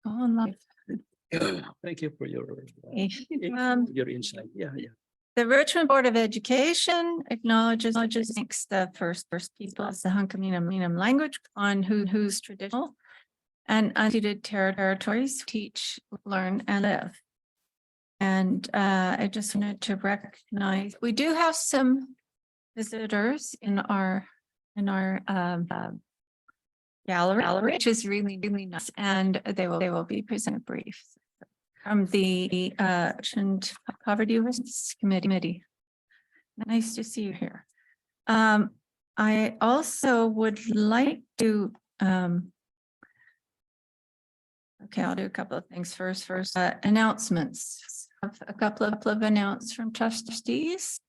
On live. Thank you for your insight. Yeah. The Richmond Board of Education acknowledges thanks the first people as the Hunkaminam language on whose traditional and unceded territories teach, learn, and live. And I just wanted to recognize we do have some visitors in our gallery, which is really nice, and they will be presented brief from the Poverty Resistance Committee. Nice to see you here. I also would like to okay, I'll do a couple of things first. Announcements. A couple of announcements from trustees.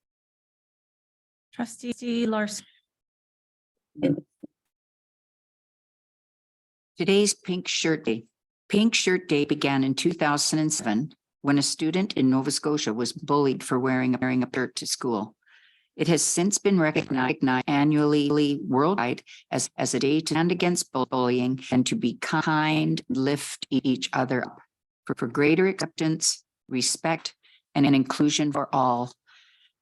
Trustee Larson. Today's Pink Shirt Day. Pink Shirt Day began in 2007 when a student in Nova Scotia was bullied for wearing a shirt to school. It has since been recognized annually worldwide as a day to stand against bullying and to be kind, lift each other up for greater acceptance, respect, and an inclusion for all.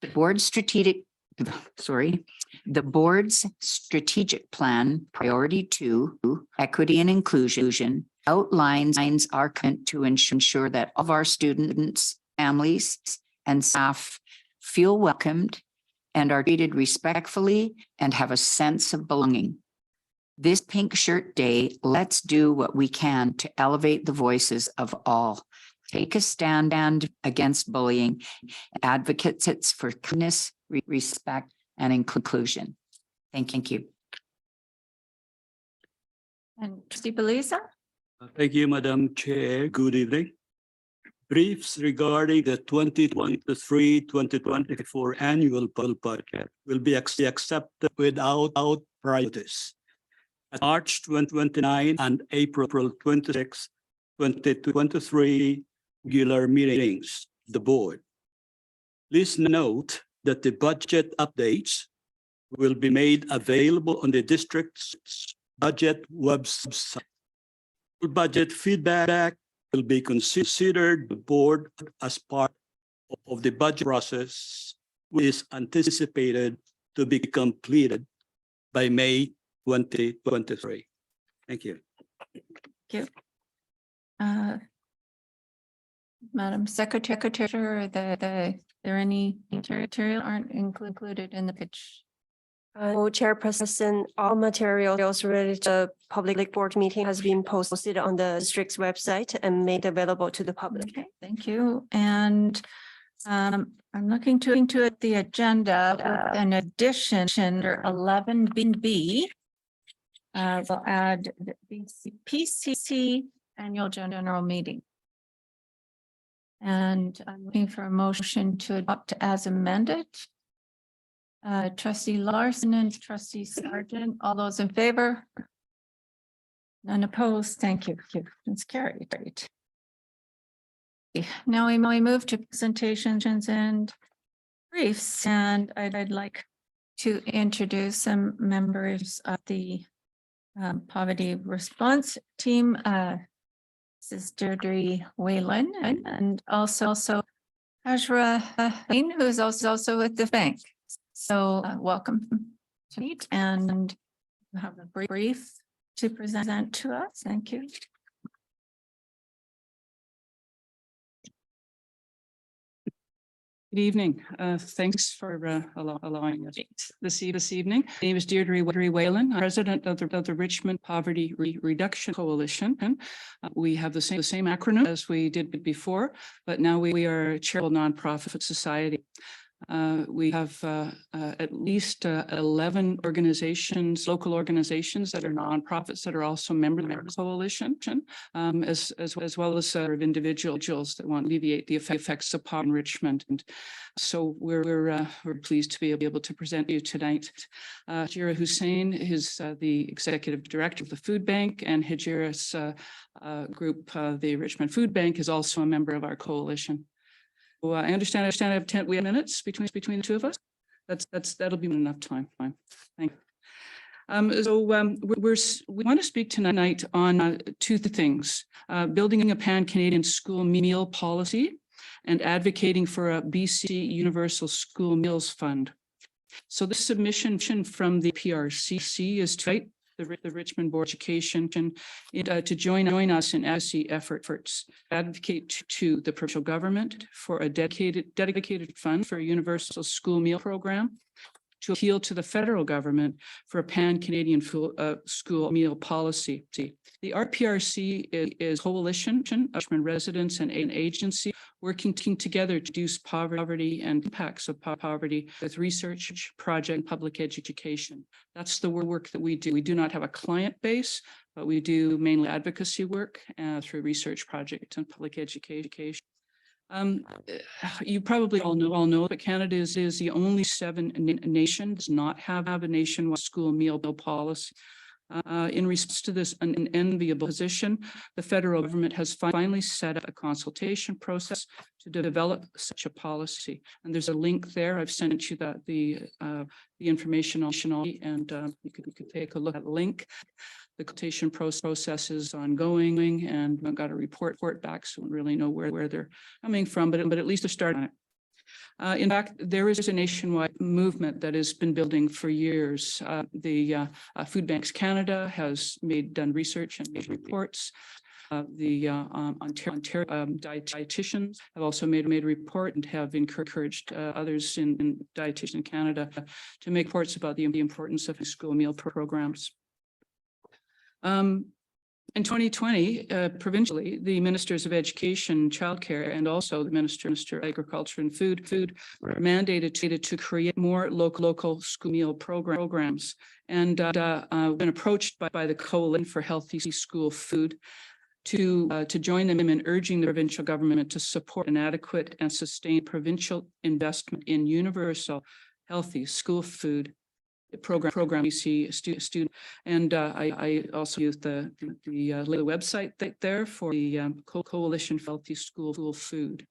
The board's strategic plan, Priority 2, Equity and Inclusion, outlines our commitment to ensure that all of our students, families, and staff feel welcomed and are treated respectfully and have a sense of belonging. This Pink Shirt Day, let's do what we can to elevate the voices of all. Take a stand against bullying, advocates for kindness, respect, and inclusion. Thank you. And Trustee Beliza. Thank you, Madam Chair. Good evening. Briefs regarding the 2023-2024 annual budget will be accepted without priorities. At March 29 and April 26, 2023 regular meetings of the board. Please note that the budget updates will be made available on the district's budget website. Budget feedback will be considered the board as part of the budget process, which is anticipated to be completed by May 2023. Thank you. Thank you. Madam Secretary, are there any material aren't included in the pitch? Chairperson, all materials related to the public board meeting has been posted on the district's website and made available to the public. Okay, thank you. And I'm looking to the agenda. In addition, under 11B, we'll add the PCC annual general meeting. And I'm looking for a motion to adopt as amended. Trustee Larson and Trustee Sargent, all those in favor? None opposed. Thank you. It's carried. Great. Now we move to presentations and briefs, and I'd like to introduce some members of the poverty response team. This is Deirdre Whalen and also Hajra Hain, who is also with the bank. So welcome to meet and have a brief to present to us. Thank you. Good evening. Thanks for allowing us this evening. My name is Deirdre Whalen. I'm president of the Richmond Poverty Reduction Coalition. We have the same acronym as we did before, but now we are a charitable nonprofit society. We have at least 11 organizations, local organizations that are nonprofits that are also members of the coalition, as well as individuals that want to alleviate the effects of poverty in Richmond. And so we're pleased to be able to present you tonight. Hajira Hussain is the executive director of the food bank, and Hajira's group, the Richmond Food Bank, is also a member of our coalition. Well, I understand I have 10 minutes between the two of us. That'll be enough time. Fine. Thank you. We want to speak tonight on two things, building a pan-Canadian school meal policy and advocating for a BC Universal School Meals Fund. So the submission from the PRCC is to invite the Richmond Board of Education to join us in advocacy efforts, advocate to the provincial government for a dedicated fund for a universal school meal program, to appeal to the federal government for a pan-Canadian school meal policy. The RPRC is a coalition of Richmond residents and an agency working together to reduce poverty and impacts of poverty with research, project, and public education. That's the work that we do. We do not have a client base, but we do mainly advocacy work through research project and public education. You probably all know, but Canada is the only 7 nation does not have a nationwide school meal policy. In response to this unenviable position, the federal government has finally set up a consultation process to develop such a policy. And there's a link there. I've sent you the information and you could take a look at the link. The consultation process is ongoing, and I've got a report back, so we don't really know where they're coming from, but at least they're starting on it. In fact, there is a nationwide movement that has been building for years. The Food Banks Canada has done research and made reports. The Ontario dietitians have also made a report and have encouraged others in Dietitian Canada to make reports about the importance of school meal programs. In 2020, provincially, the Ministers of Education, Childcare, and also the Minister of Agriculture and Food were mandated to create more local school meal programs. And been approached by the Coalition for Healthy School Food to join them in urging the provincial government to support an adequate and sustained provincial investment in universal healthy school food program BC student, and I also use the website there for the Coalition for Healthy School Food.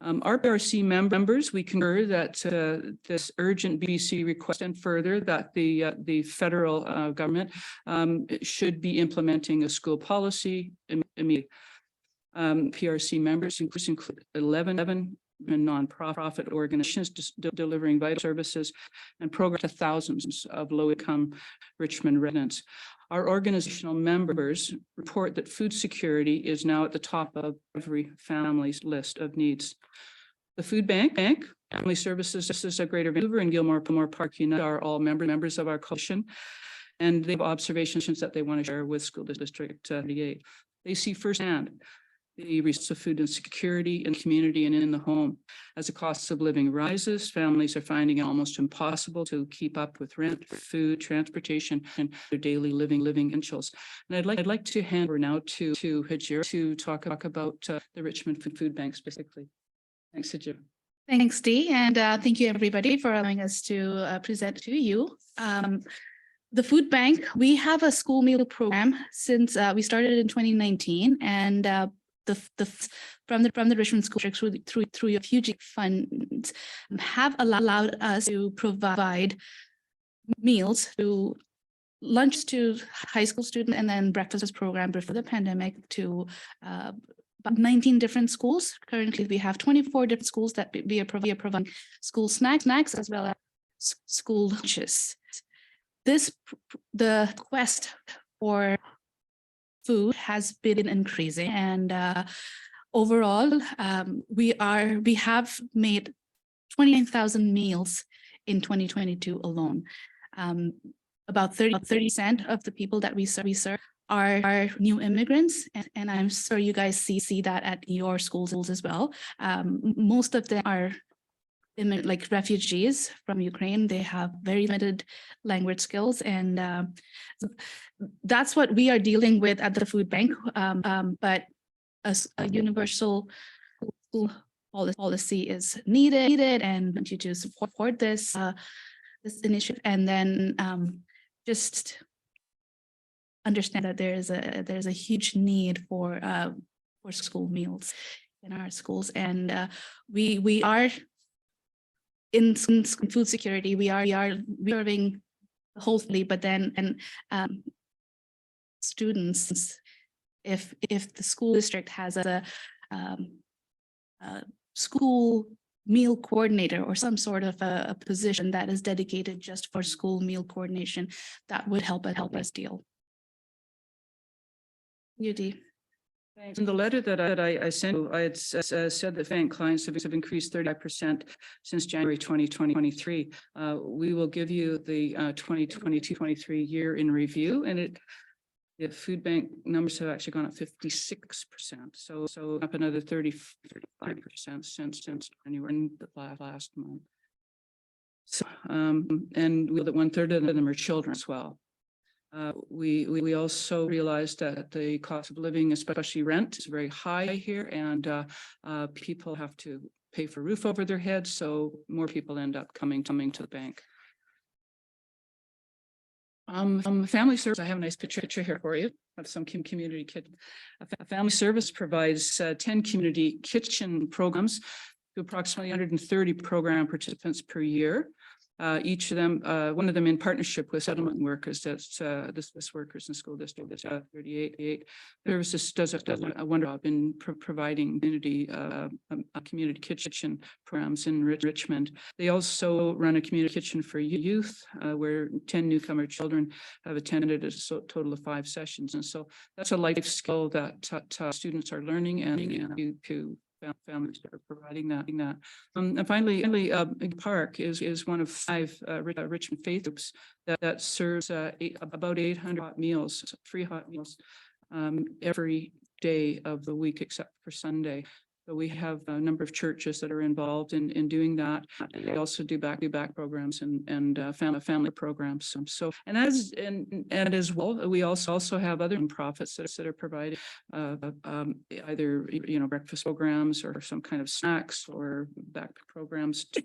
RPRC members, we concur that this urgent BC request and further that the federal government should be implementing a school policy immediately. PRC members include 11 non-profit organizations delivering vital services and programs to thousands of low-income Richmond residents. Our organizational members report that food security is now at the top of every family's list of needs. The Food Bank, Family Services of Greater Vancouver and Gilmore Park United are all members of our coalition, and they have observations that they want to share with School District 38. They see firsthand the risks of food insecurity in the community and in the home. As the cost of living rises, families are finding it almost impossible to keep up with rent, food, transportation, and their daily living essentials. And I'd like to hand over now to Hajir to talk about the Richmond Food Bank specifically. Thanks, Hajir. Thanks, Dee, and thank you everybody for allowing us to present to you. The Food Bank, we have a school meal program since we started in 2019, and from the Richmond School District through your FUGI funds have allowed us to provide meals to lunch to high school students and then breakfast program before the pandemic to about 19 different schools. Currently, we have 24 different schools that we are providing school snacks as well as school lunches. The quest for food has been increasing, and overall, we have made 29,000 meals in 2022 alone. About 30% of the people that we serve are new immigrants, and I'm sure you guys see that at your schools as well. Most of them are like refugees from Ukraine. They have very limited language skills, and that's what we are dealing with at the Food Bank. But a universal school policy is needed, and you to support this initiative, and then just understand that there's a huge need for school meals in our schools, and we are in food security. We are serving hopefully, but then, and students, if the school district has a school meal coordinator or some sort of a position that is dedicated just for school meal coordination, that would help us deal. UD. In the letter that I sent, you, I had said that FAN clients have increased 35% since January 2023. We will give you the 2022-23 year in review, and the food bank numbers have actually gone up 56%. So up another 35% since January last month. So, and we know that 1/3 of them are children as well. We also realized that the cost of living, especially rent, is very high here, and people have to pay for roof over their heads, so more people end up coming to the bank. Family service, I have a nice picture here for you of some community kitchen. Family service provides 10 community kitchen programs to approximately 130 program participants per year. Each of them, one of them in partnership with settlement workers, that's the Swiss workers in school district, that's 38. Services does a wonderful job in providing community kitchen programs in Richmond. They also run a community kitchen for youth, where 10 newcomer children have attended a total of 5 sessions. And so that's a life skill that students are learning, and to families that are providing that. And finally, Park is one of 5 Richmond faith groups that serves about 800 hot meals, free hot meals, every day of the week except for Sunday. So we have a number of churches that are involved in doing that. They also do back programs and family programs. So and as well, we also have other nonprofits that are providing either breakfast programs or some kind of snacks or back programs to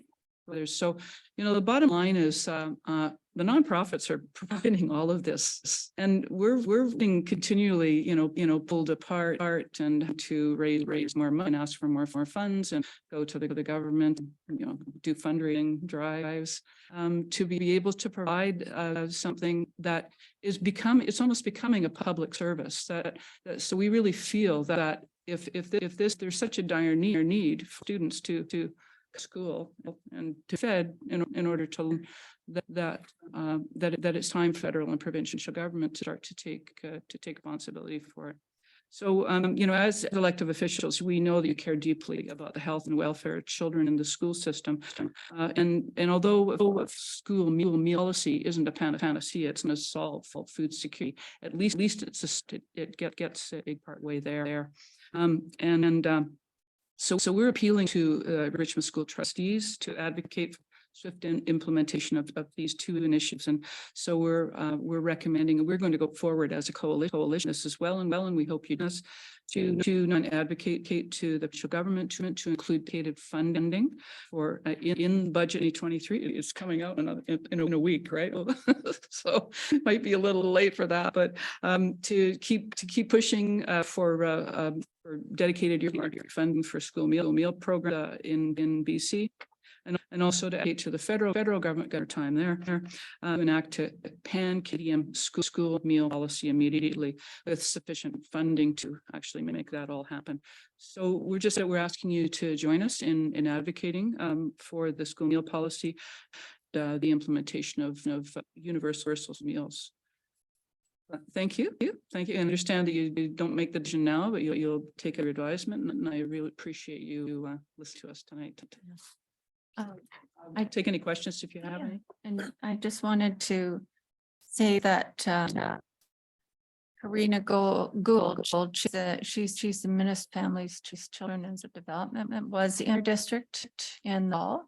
others. So the bottom line is the nonprofits are providing all of this, and we're being continually pulled apart and to raise more money and ask for more funds and go to the government, do fundraising drives to be able to provide something that is it's almost becoming a public service. So we really feel that if there's such a dire need for students to school and to fed in order to learn that it's time for federal and provincial government to start to take responsibility for it. So, as elected officials, we know that you care deeply about the health and welfare of children in the school system. And although school meal policy isn't a panacea, it's going to solve food security. At least it gets a big part way there. So we're appealing to Richmond school trustees to advocate for swift implementation of these 2 initiatives. And so we're recommending, and we're going to go forward as a coalition this as well, and we hope you do this, to advocate to the provincial government to include dedicated funding for in budget 2023. It's coming out in a week, right? So it might be a little late for that, but to keep pushing for dedicated year funding for school meal program in BC. And also to aid to the federal government, got our time there, enact a pan-Canadian school meal policy immediately with sufficient funding to actually make that all happen. So we're asking you to join us in advocating for the school meal policy, the implementation of universal meals. Thank you. I understand that you don't make the decision now, but you'll take your advisement, and I really appreciate you listening to us tonight. I'd take any questions if you have any. And I just wanted to say that Karina Gould, she's the Minister of Families, Children and Development, was in her district in the fall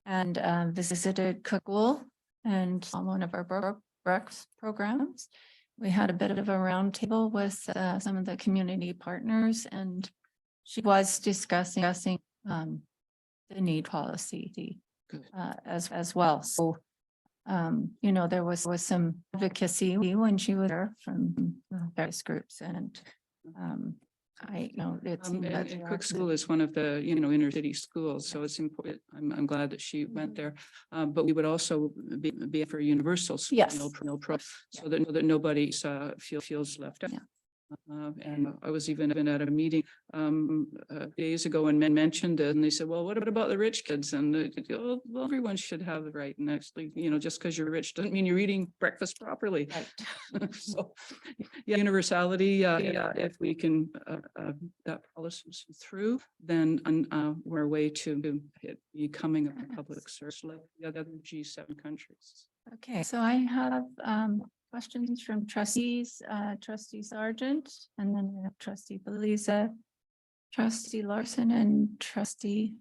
and visited Cookville and on one of our breakfast programs. We had a bit of a roundtable with some of the community partners, and she was discussing the need policy as well. So, there was some advocacy when she was there from various groups, and I know it's. And Cook School is one of the, inner city schools, so it's important. I'm glad that she went there. But we would also be for universal. Yes. Meal pro, so that nobody feels left out. Yeah. And I was even at a meeting days ago and mentioned it, and they said, well, what about the rich kids? And well, everyone should have the right. And actually, just because you're rich doesn't mean you're eating breakfast properly. Right. So, yeah, universality, if we can, that policy through, then we're way to it becoming a public service like the other G7 countries. Okay, so I have questions from trustees, trustee Sargent, and then we have trustee Belisa, trustee Larson, and trustee.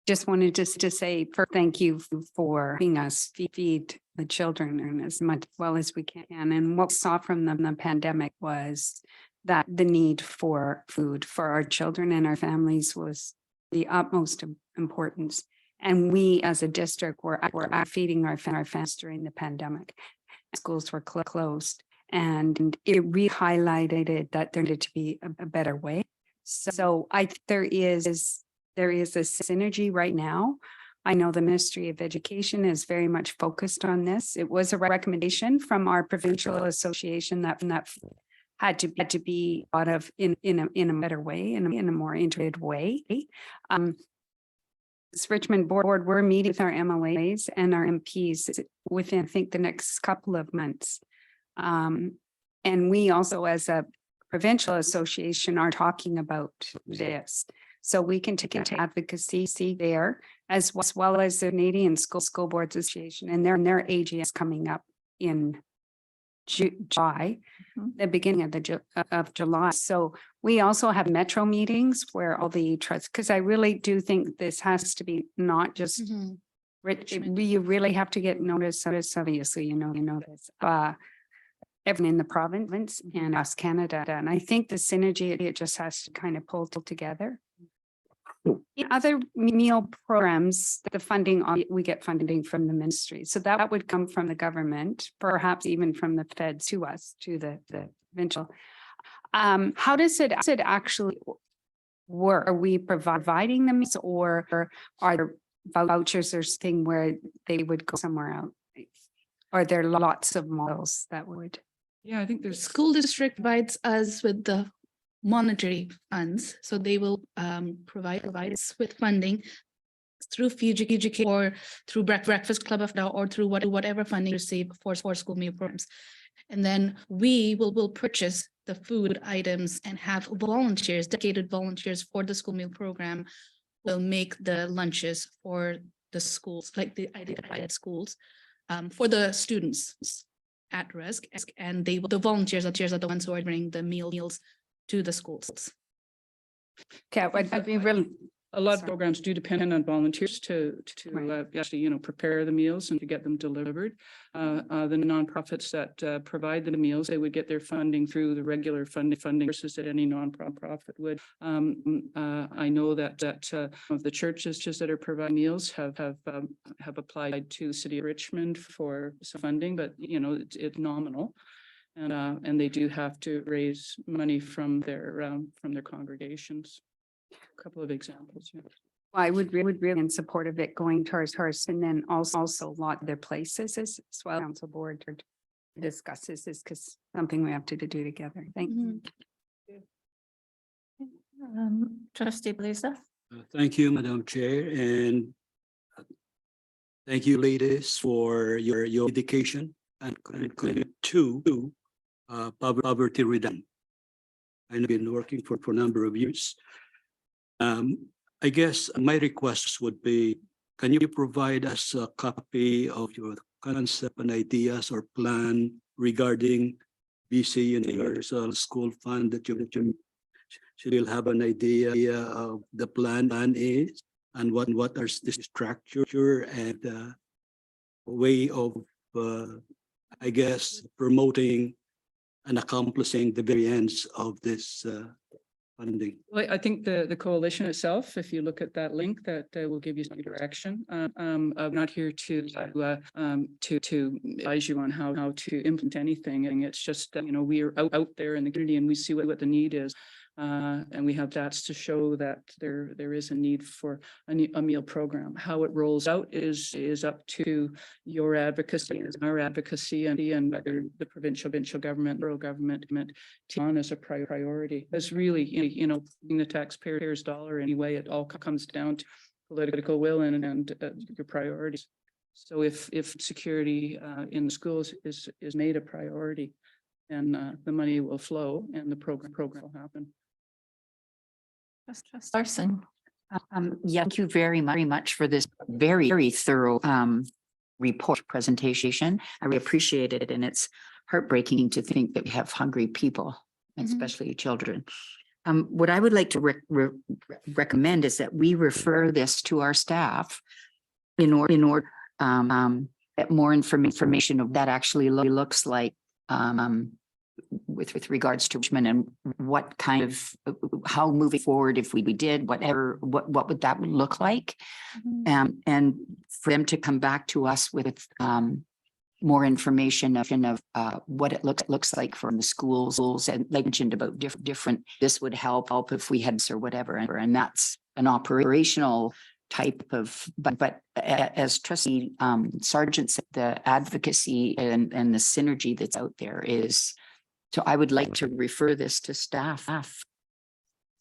Just wanted to say thank you for helping us feed the children and as much well as we can. And what we saw from the pandemic was that the need for food for our children and our families was the utmost importance. And we as a district were feeding our families during the pandemic. Schools were closed, and it really highlighted that there needed to be a better way. So I think there is a synergy right now. I know the Ministry of Education is very much focused on this. It was a recommendation from our provincial association that had to be thought of in a better way, in a more integrated way. This Richmond board, we're meeting with our MLAs and our MPs within, I think, the next couple of months. And we also, as a provincial association, are talking about this. So we can take into advocacy there, as well as the Canadian School Boards Association, and their AGM is coming up in July, the beginning of July. So we also have metro meetings where all the trusts, because I really do think this has to be not just you really have to get notice, obviously, this, everyone in the province and us Canada. And I think the synergy, it just has to kind of pull together. In other meal programs, the funding, we get funding from the ministry. So that would come from the government, perhaps even from the feds to us, to the provincial. How does it actually work? Are we providing them, or are there vouchers or thing where they would go somewhere else? Are there lots of models that would? Yeah, I think there's School district provides us with the monetary funds, so they will provide us with funding through Fiji or through Breakfast Club of Now, or through whatever funding you receive for school meal programs. And then we will purchase the food items and have volunteers, dedicated volunteers for the school meal program will make the lunches for the schools, like the identified schools, for the students at risk. And the volunteers are the ones who are bringing the meals to the schools. Okay, I'd be really. a lot of Sorry. programs do depend on volunteers to actually, prepare the meals and to get them delivered. The nonprofits that provide the meals, they would get their funding through the regular funding versus that any nonprofit would. I know that of the churches that are providing meals have applied to the city of Richmond for some funding, but it's nominal. And they do have to raise money from their congregations. A couple of examples. Yeah. I would really in support of it going towards hers, and then also a lot of their places as well. Council board discusses this because something we have to do together. Thank you. Trustee Belisa. Thank you, Madam Chair, and thank you, ladies, for your dedication and commitment to poverty reduction. I've been working for a number of years. I guess my request would be, can you provide us a copy of your concept and ideas or plan regarding BC Universal School Fund that you will have an idea of the plan is and what are the structure and way of I guess promoting and accomplishing the very ends of this funding? Well, I think the coalition itself, if you look at that link, that will give you some direction. I'm not here to advise you on how to implement anything. And it's just that, we are out there in the community and we see what the need is. And we have stats to show that there is a need for a meal program. How it rolls out is up to your advocacy, our advocacy, and whether the provincial government, rural government on as a priority. It's really, being the taxpayer's dollar anyway. It all comes down to political will and your priorities. So if security in the schools is made a priority, then the money will flow and the program will happen. Trustee Larson. Yeah, thank you very much for this very thorough report presentation. I really appreciate it, and it's heartbreaking to think that we have hungry people, especially children. What I would like to recommend is that we refer this to our staff in order get more information of that actually looks like with regards to Richmond, and what kind of how moving forward, if we did whatever, what would that look like, and for them to come back to us with more information of what it looks like from the schools, and like mentioned about different this would help if we had or whatever, and that's an operational type of, but as Trustee Sargent said, the advocacy and the synergy that's out there is. So I would like to refer this to staff.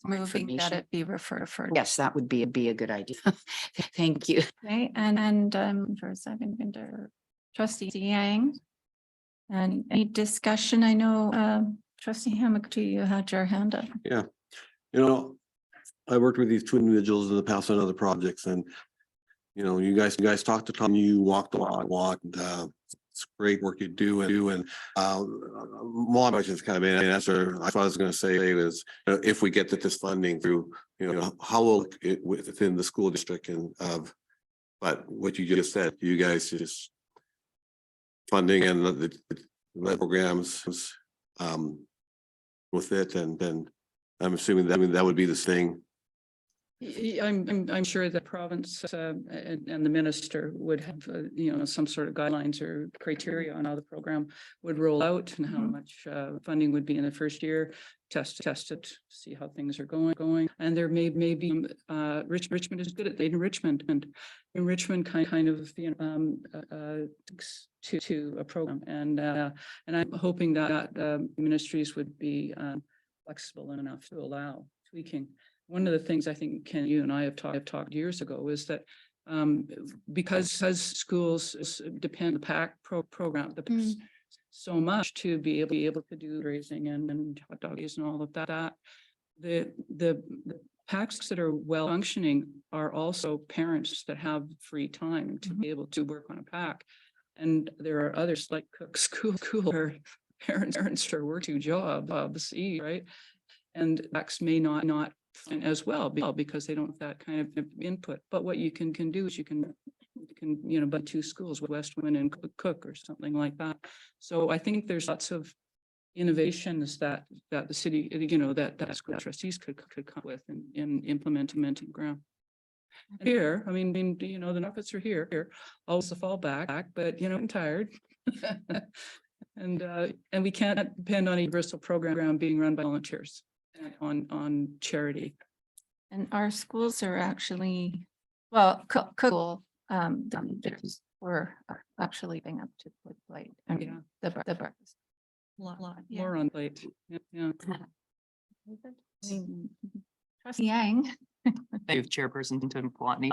Moving that information. it be referred. Yes, that would be a good idea. Thank you. Okay, and for a second, Trustee Yang. And any discussion? I know Trustee Hamilton, you had your hand up. Yeah, I worked with these two individuals in the past on other projects, and you guys talked to Tom, you walked a lot, and it's great work you do, and more questions kind of an answer. What I was going to say was, if we get this funding through, how will it within the school district but what you just said, you guys just funding and the programs with it, and then I'm assuming that would be the thing. I'm sure the province and the minister would have, some sort of guidelines or criteria on how the program would roll out and how much funding would be in the first year, test it, see how things are going. And there may be Richmond is good at enrichment, and enrichment kind of to a program, and I'm hoping that ministries would be flexible enough to allow tweaking. One of the things I think, Ken, you and I have talked years ago is that because schools depend on the PAC program so much to be able to do raising and hot doggies and all of that, the PACs that are well functioning are also parents that have free time to be able to work on a PAC. And there are others like Cook School where parents are working jobs, right? And PACs may not as well because they don't have that kind of input. But what you can do is you can but two schools, Westwind and Cook or something like that. So I think there's lots of innovations that the city, that school trustees could come with in implementing ground. Here, I mean, the nuggets are here, always the fallback, but I'm tired. And we can't depend on a universal program being run by volunteers on charity. And our schools are actually, well, cool. We're actually being up to plate. I mean, the breakfast. Lot, yeah. More on plate. Yeah. Trustee Yang. Thank you, Chairperson Tim Plotney.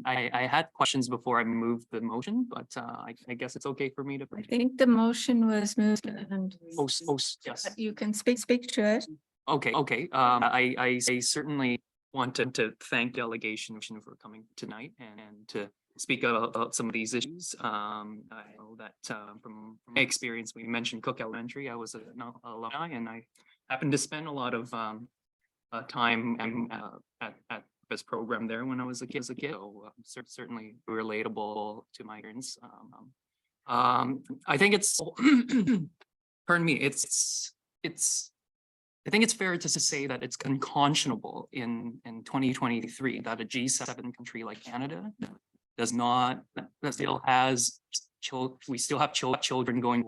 I had questions before I moved the motion, but I guess it's okay for me to. I think the motion was moved and Yes. you can speak to it. Okay. I certainly want to thank delegation for coming tonight and to speak about some of these issues. I know that from my experience, we mentioned Cook Elementary. I was an alumni, and I happened to spend a lot of time at this program there when I was a kid. So certainly relatable to my parents. I think it's pardon me. It's I think it's fair to say that it's unconscionable in 2023 that a G7 country like Canada does not, that still has we still have children going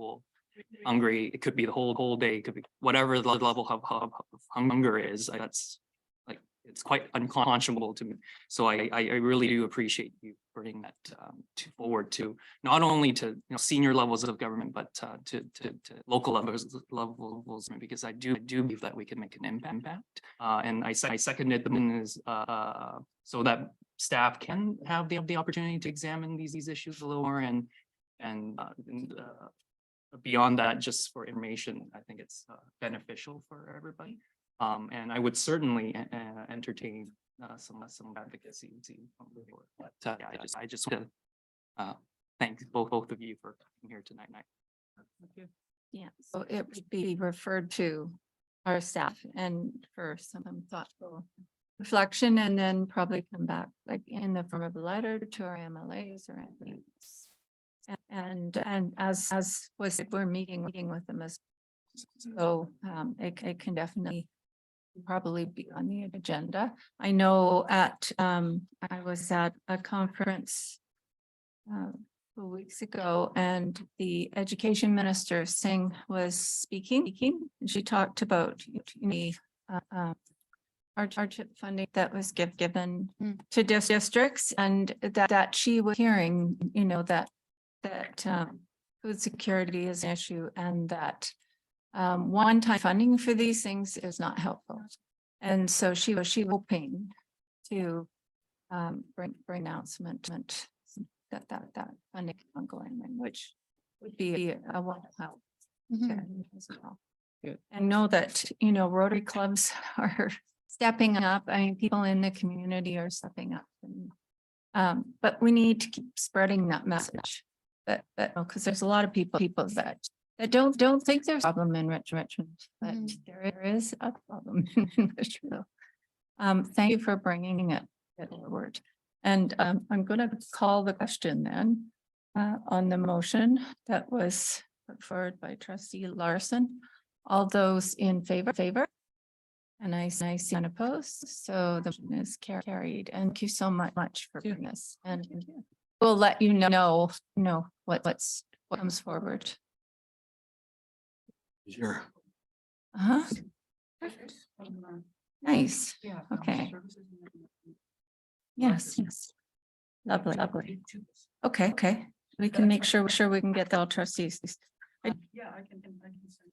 hungry. It could be the whole day, it could be whatever the level of hunger is. That's like, it's quite unconscionable to me. So I really do appreciate you bringing that forward to not only to senior levels of government, but to local levels, because I do believe that we can make an impact. And I seconded them is so that staff can have the opportunity to examine these issues a little more and beyond that, just for information, I think it's beneficial for everybody. And I would certainly entertain some advocacy. But I just want to thank both of you for coming here tonight. Yeah, so it would be referred to our staff and for some thoughtful reflection, and then probably come back like in the form of a letter to our MLAs or anything. And as was said, we're meeting with them as so it can definitely probably be on the agenda. I know I was at a conference a few weeks ago, and the education minister Singh was speaking, and she talked about the hardship funding that was given to districts, and that she was hearing, that food security is an issue, and that one-time funding for these things is not helpful. And so she was hoping to bring announcement that funding ongoing, which would be a wonderful help. As well. Good. And know that, Rotary clubs are stepping up. I mean, people in the community are stepping up, and but we need to keep spreading that message. That because there's a lot of people that don't think there's a problem in Richmond, but there is a problem in Richmond. Thank you for bringing it forward. And I'm going to call the question then on the motion that was put forward by Trustee Larson. All those in favor? And I see unopposed, so the motion is carried. And thank you so much for bringing this. And we'll let you know what comes forward. Sure. Nice. Okay. Yes. Lovely. Okay. We can make sure we can get the all trustees.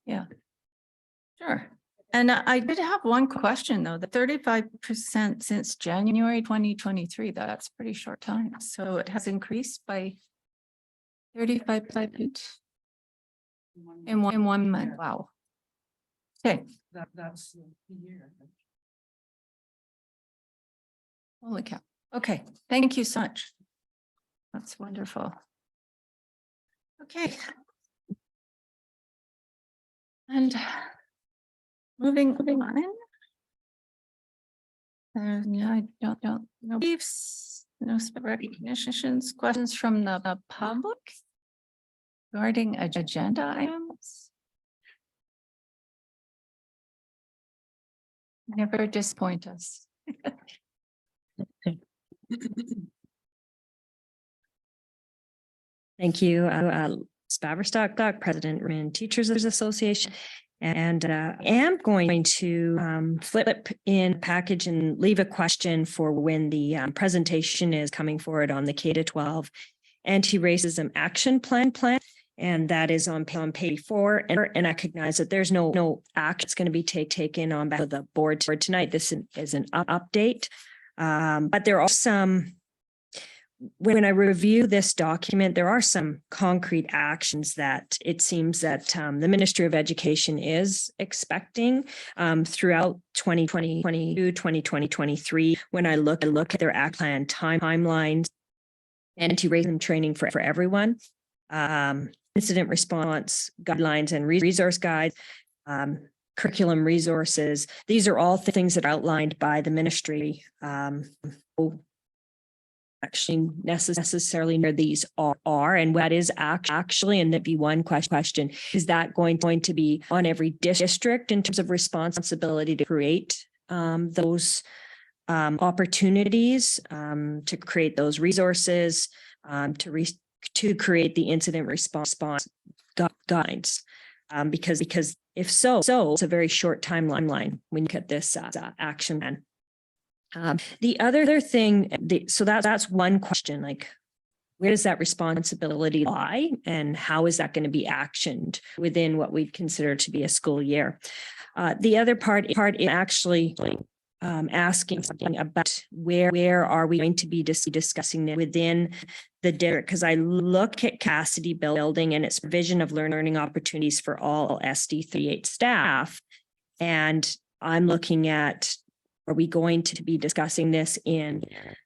Yeah. Sure. And I did have one question though, the 35% since January 2023, that's pretty short time. So it has increased by 35% in 1 month. Wow. Okay. That's the year. Holy cow. Okay. Thank you so much. That's wonderful. Okay. And moving on. Yeah, I don't know. Briefs, no recognitions, questions from the public regarding agenda items. Never disappoint us. Thank you, Spaverstock, President Rand Teachers Association. And am going to flip in package and leave a question for when the presentation is coming forward on the K-12 anti-racism action plan. And that is on page 4. And I recognize that there's no action that's going to be taken on behalf of the board tonight. This is an update. But there are some, when I review this document, there are some concrete actions that it seems that the Ministry of Education is expecting throughout 2022, 2023. When I look at their act plan timelines, anti-racism training for everyone, incident response guidelines and resource guides, curriculum resources. These are all things that are outlined by the ministry. actually necessarily where these are and what is actually, and that'd be one question, is that going to be on every district in terms of responsibility to create those opportunities, to create those resources, to create the incident response guides? Because if so, it's a very short timeline when you get this action plan. The other thing, so that's one question, like, where does that responsibility lie and how is that going to be actioned within what we'd consider to be a school year? The other part is actually asking something about where are we going to be discussing it within the district? Because I look at Cassidy Building and its vision of learning opportunities for all SD38 staff. And I'm looking at, are we going to be discussing this in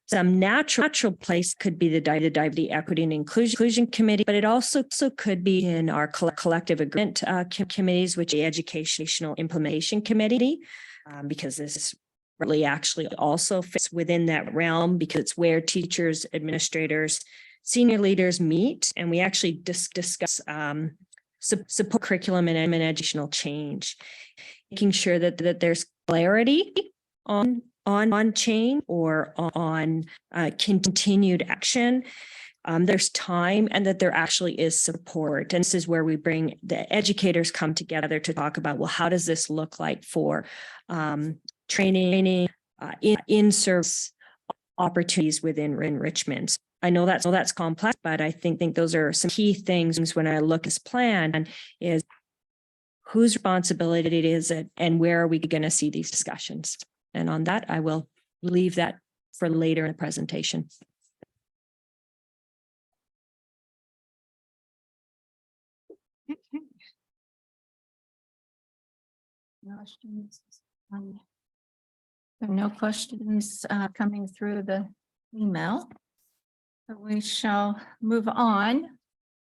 some natural place? Could be the Diversity, Equity and Inclusion Committee, but it also could be in our collective agreement committees, which is the Educational Implementation Committee, because this really actually also fits within that realm because it's where teachers, administrators, senior leaders meet, and we actually discuss support curriculum and educational change, making sure that there's clarity on change or on continued action. There's time and that there actually is support. And this is where we bring the educators come together to talk about, well, how does this look like for training, in-service opportunities within enrichment? I know that's complex, but I think those are some key things when I look at this plan is whose responsibility it is and where are we going to see these discussions? And on that, I will leave that for later in the presentation. There are no questions coming through the email. So we shall move on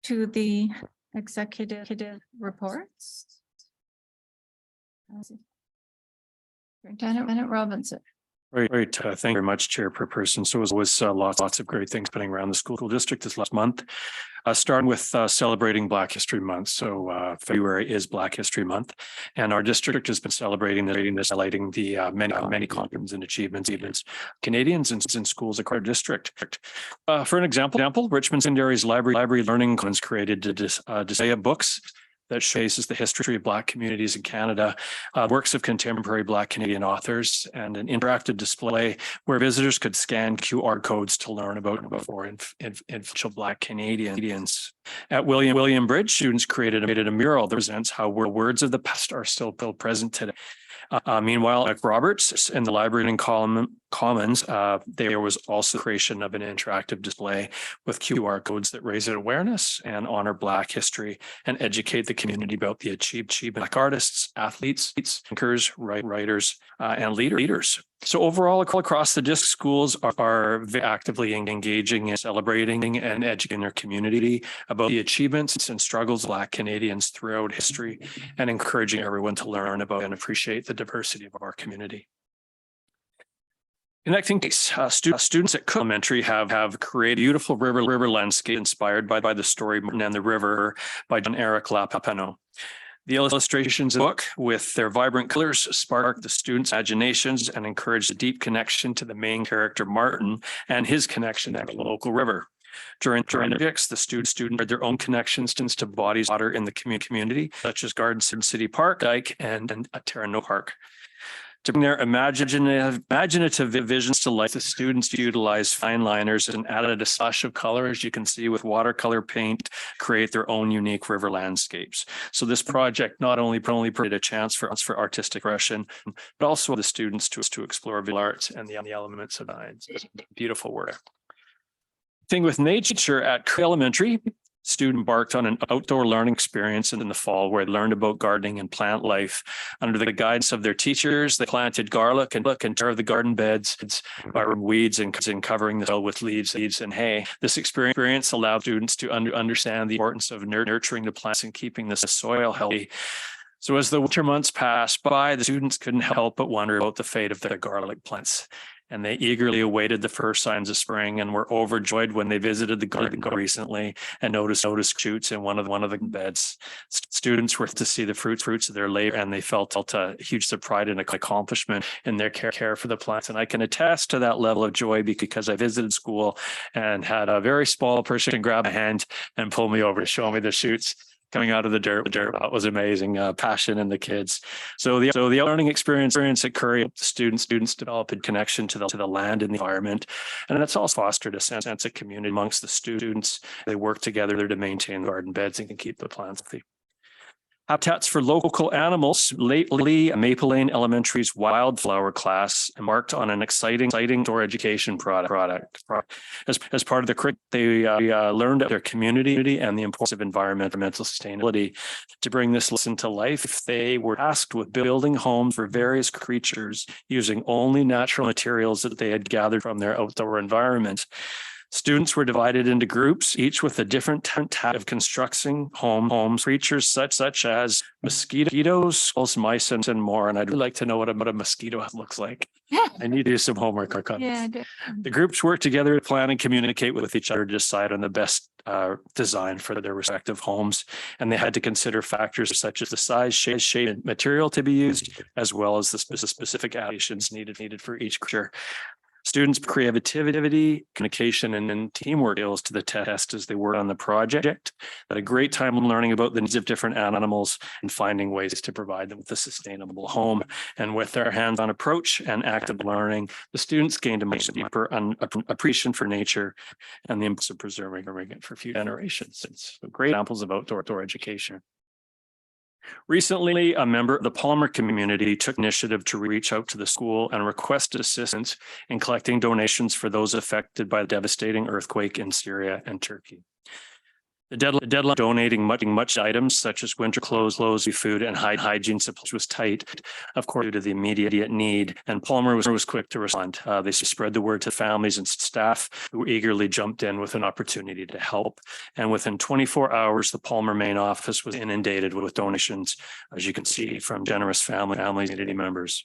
to the executive reports. Superintendent Robinson. Great. Thank you very much, Chairperson. So it was lots of great things happening around the school district this last month. Starting with celebrating Black History Month. So February is Black History Month, and our district has been celebrating this, highlighting the many accomplishments and achievements Canadians in schools across our district. For an example, Richmond Secondary's Library Learning Commons created a display of books that showcases the history of Black communities in Canada, works of contemporary Black Canadian authors, and an interactive display where visitors could scan QR codes to learn about influential Black Canadians. At William Bridge, students created a mural that presents how words of the past are still present today. Meanwhile, at Roberts in the Library and Commons, there was also creation of an interactive display with QR codes that raise awareness and honor Black history and educate the community about the achievement Black artists, athletes, thinkers, writers, and leaders. So overall, across the district, schools are very actively engaging in celebrating and educating their community about the achievements and struggles of Black Canadians throughout history and encouraging everyone to learn about and appreciate the diversity of our community. Connecting case, students at Cook Elementary have created a beautiful river landscape inspired by the story Martin and the River by John Eric Lapano. The illustrations in the book, with their vibrant colors, spark the students' imaginations and encourage a deep connection to the main character, Martin, and his connection to the local river. During the projects, the students had their own connections to bodies of water in the community, such as Garden City Park, Dyke, and Terrano Park. To bring their imaginative visions to life, the students utilized fine liners and added a splash of color, as you can see, with watercolor paint, create their own unique river landscapes. So this project not only provided a chance for artistic expression, but also the students to explore visual arts and the elements of science. Beautiful work. Thing with nature at Cook Elementary, student embarked on an outdoor learning experience in the fall where they learned about gardening and plant life. Under the guidance of their teachers, they planted garlic and care of the garden beds by weeds and covering the soil with leaves and hay. This experience allowed students to understand the importance of nurturing the plants and keeping the soil healthy. So as the winter months passed by, the students couldn't help but wonder about the fate of their garlic plants. and they eagerly awaited the first signs of spring and were overjoyed when they visited the garden recently and noticed shoots in one of the beds. Students were to see the fruits of their labor, and they felt a huge pride and accomplishment in their care for the plants. And I can attest to that level of joy because I visited school and had a very small person grab my hand and pull me over to show me the shoots coming out of the dirt. That was amazing. Passion in the kids. So the learning experience at Curry, the students develop a connection to the land and the environment, and it's also fostered a sense of community amongst the students. They work together to maintain the garden beds and can keep the plants healthy. Habitats for local animals. Lately, Maple Lane Elementary's wildflower class embarked on an exciting outdoor education product. As part of the curriculum, they learned their community and the importance of environmental sustainability. To bring this lesson to life, they were tasked with building homes for various creatures using only natural materials that they had gathered from their outdoor environment. Students were divided into groups, each with a different type of constructing homes, creatures such as mosquitoes, squirrels, mice, and more. And I'd like to know what a mosquito looks like. I need to do some homework on Yeah, this. The groups work together to plan and communicate with each other to decide on the best design for their respective homes. And they had to consider factors such as the size, shape, and material to be used, as well as the specific adaptations needed for each creature. Students' creativity, communication, and teamwork skills to the test as they work on the project. Had a great time learning about the needs of different animals and finding ways to provide them with a sustainable home. And with their hands-on approach and active learning, the students gained a much deeper appreciation for nature and the importance of preserving it for future generations. So great examples of outdoor education. Recently, a member of the Palmer community took initiative to reach out to the school and request assistance in collecting donations for those affected by the devastating earthquake in Syria and Turkey. The deadline donating much items such as winter clothes, food, and hygiene supplies was tight, of course, due to the immediate need. And Palmer was quick to respond. They spread the word to families and staff who eagerly jumped in with an opportunity to help. And within 24 hours, the Palmer main office was inundated with donations, as you can see, from generous families and community members.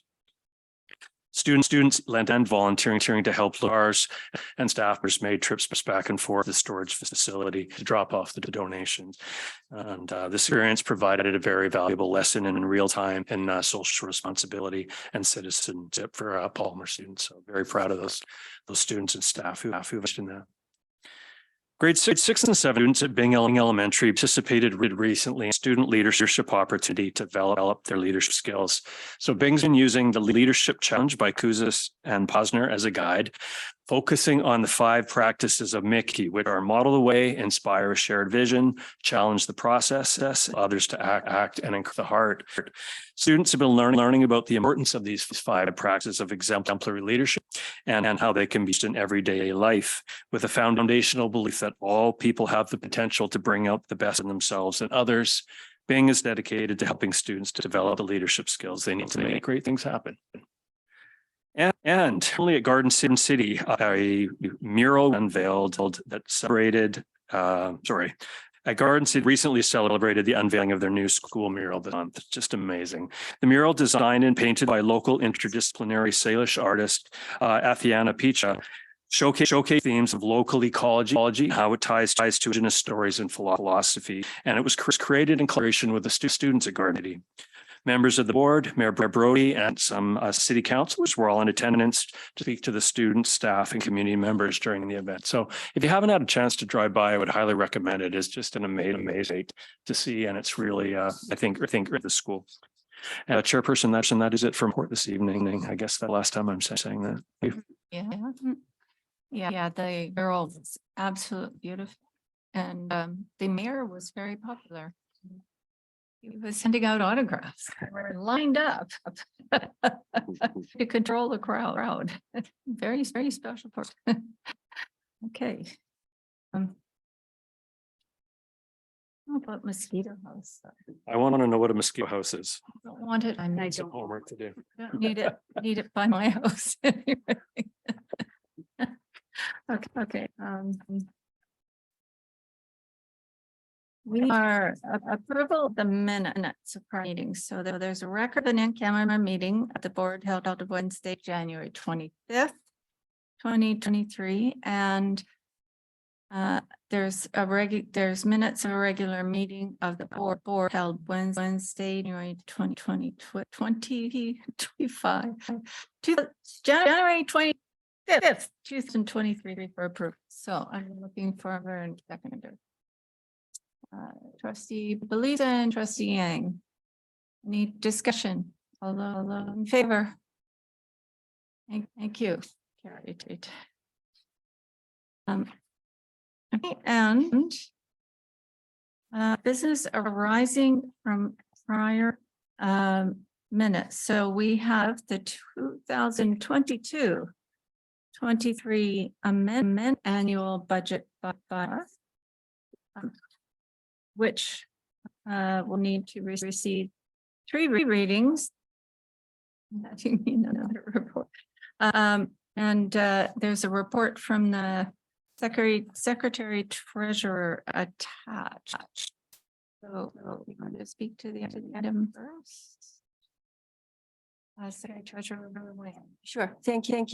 Students lent and volunteering to help ours, and staffers made trips back and forth to the storage facility to drop off the donations. And this experience provided a very valuable lesson in real time in social responsibility and citizenship for Palmer students. So very proud of those students and staff who invested in that. Grade 6 and 7 students at Byng Elementary participated recently in student leadership opportunity to develop their leadership skills. So Byng's been using the Leadership Challenge by Kouzes and Posner as a guide, focusing on the 5 practices of Mickey, which are model the way, inspire a shared vision, challenge the process, others to act, and encourage the heart. Students have been learning about the importance of these 5 practices of exemplary leadership and how they can be used in everyday life, with a foundational belief that all people have the potential to bring out the best in themselves and others. Byng is dedicated to helping students to develop the leadership skills they need to make great things happen. And only at Garden City, a mural unveiled that celebrated, at Garden City recently celebrated the unveiling of their new school mural this month. Just amazing. The mural, designed and painted by local interdisciplinary Salish artist Athiana Picha, showcase themes of local ecology, how it ties to Indigenous stories and philosophy. And it was created in collaboration with the students at Garden City. Members of the board, Mayor Brody, and some city councilors were all in attendance to speak to the students, staff, and community members during the event. So if you haven't had a chance to drive by, I would highly recommend it. It's just an amazing to see, and it's really, I think the school. Chairperson, that is it for report this evening. I guess the last time I'm saying that. Yeah, the mural was absolutely beautiful. And the mayor was very popular. He was sending out autographs. We're lined up to control the crowd. Very special person. Okay. How about mosquito house? I want to know what a mosquito house is. Don't want it. I Some don't homework to do. need it by my house. Anyway. Okay. We are approval of the minutes of our meetings. So there's a record of an in-camera meeting at the board held on Wednesday, January 25th. 2023, and there's minutes of a regular meeting of the board held Wednesday, January 2025, January 25th, 2023 for approval. So I'm looking for a seconder. Trustee Belisa and trustee Yang. Any discussion? All in favor? Thank you. Carried. Okay, and business arising from prior minutes. So we have the 2022-23 amendment annual budget by which will need to receive 3 readings. That you mean another report. And there's a report from the Secretary Treasurer attached. So we want to speak to the item first. Secretary Treasurer. Sure. Thank you,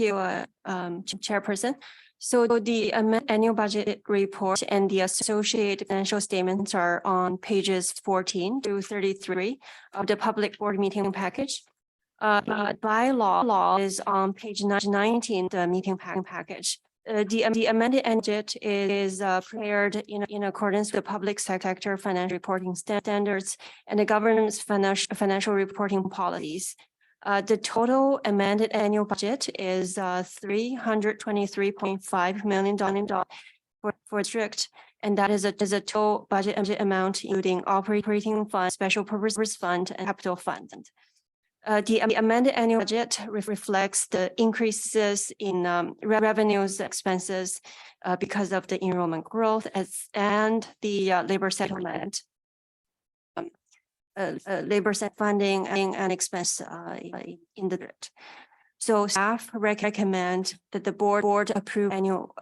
Chairperson. So the annual budget report and the associated financial statements are on pages 14 to 33 of the public board meeting package. Bylaw is on page 19, the meeting package. The amended budget is prepared in accordance with the public sector financial reporting standards and the government's financial reporting policies. The total amended annual budget is $323.5 million for district, and that is a total budget amount including operating fund, special purpose fund, and capital fund. The amended annual budget reflects the increases in revenues, expenses because of the enrollment growth and the labor settlement. Labor set funding and expense in the district. So staff recommend that the board approve annual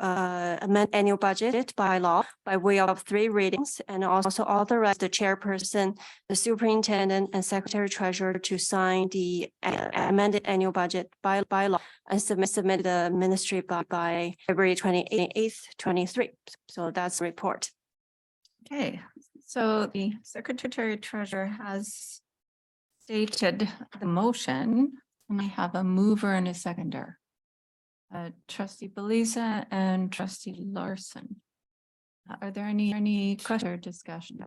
budget by law by way of 3 readings, and also authorize the chairperson, the superintendent, and secretary treasurer to sign the amended annual budget by law and submit the ministry by February 28th, 23. So that's the report. Okay, so the Secretary Treasurer has stated the motion, and I have a mover and a seconder. Trustee Belisa and Trustee Larson. Are there any question or discussion?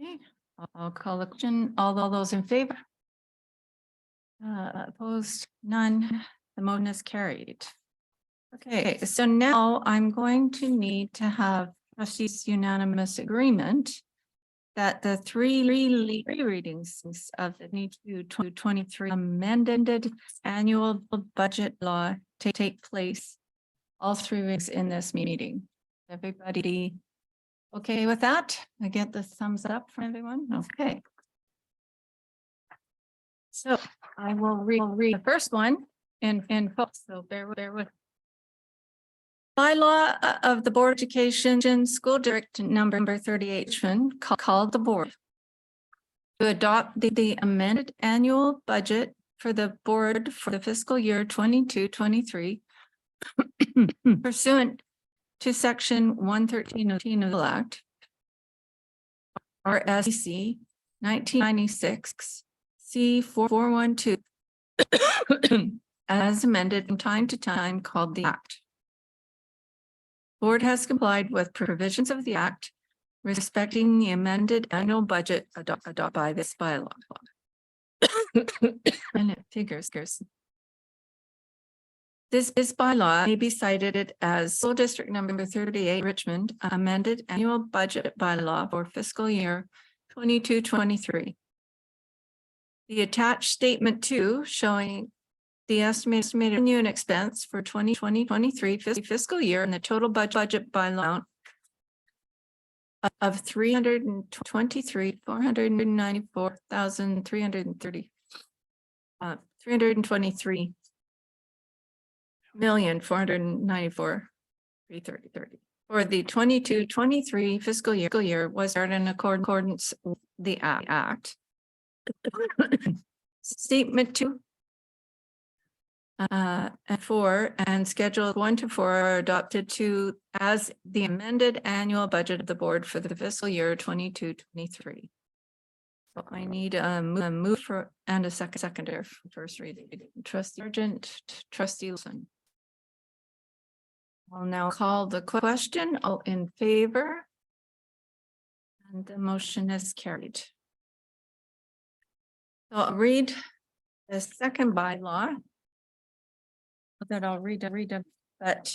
Okay, I'll call the question. All those in favor? Opposed? None. The motion is carried. Okay, so now I'm going to need to have trustees' unanimous agreement that the 3 readings of the 2023 amended annual budget law take place, all 3 weeks in this meeting. Everybody okay with that? I get the thumbs up from everyone? Okay. So I will read the first one in full, so bear with. Bylaw of the Board of Education School District number 38 called the board to adopt the amended annual budget for the board for the fiscal year 22-23 pursuant to section 113 of the Act RSC 1996 C412 as amended from time to time called the Act. Board has complied with provisions of the Act respecting the amended annual budget adopted by this bylaw. And it figures. This bylaw may be cited as School District number 38 Richmond amended annual budget bylaw for fiscal year 22-23. The attached statement 2 showing the estimated revenue and expense for 2023 fiscal year and the total budget by amount of $323,494,330. $323,494,330 for the 22-23 fiscal year was started in accordance with the Act. Statement 2 And 4 and Schedule 1 to 4 are adopted to as the amended annual budget of the board for the fiscal year 22-23. So I need a move for and a seconder for first reading. Trustee Sargent, trustee Wilson. I'll now call the question. All in favor? And the motion is carried. So I'll read the second bylaw. That I'll read it, but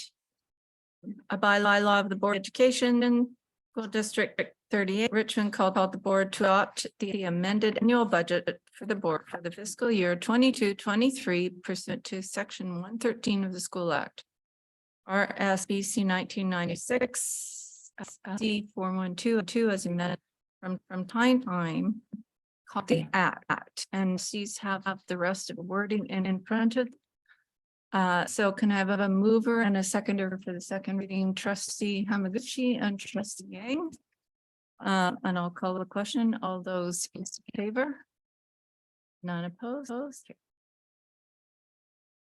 a bylaw of the Board of Education in School District 38, Richmond called the board to adopt the amended annual budget for the board for the fiscal year 22-23 pursuant to section 113 of the School Act. RSBC 1996, C 4122 as amended from time called the Act, and these have the rest of the wording in front of. So can I have a mover and a seconder for the second reading, trustee Hamaguchi and trustee Yang? And I'll call the question. All those in favor? None opposed?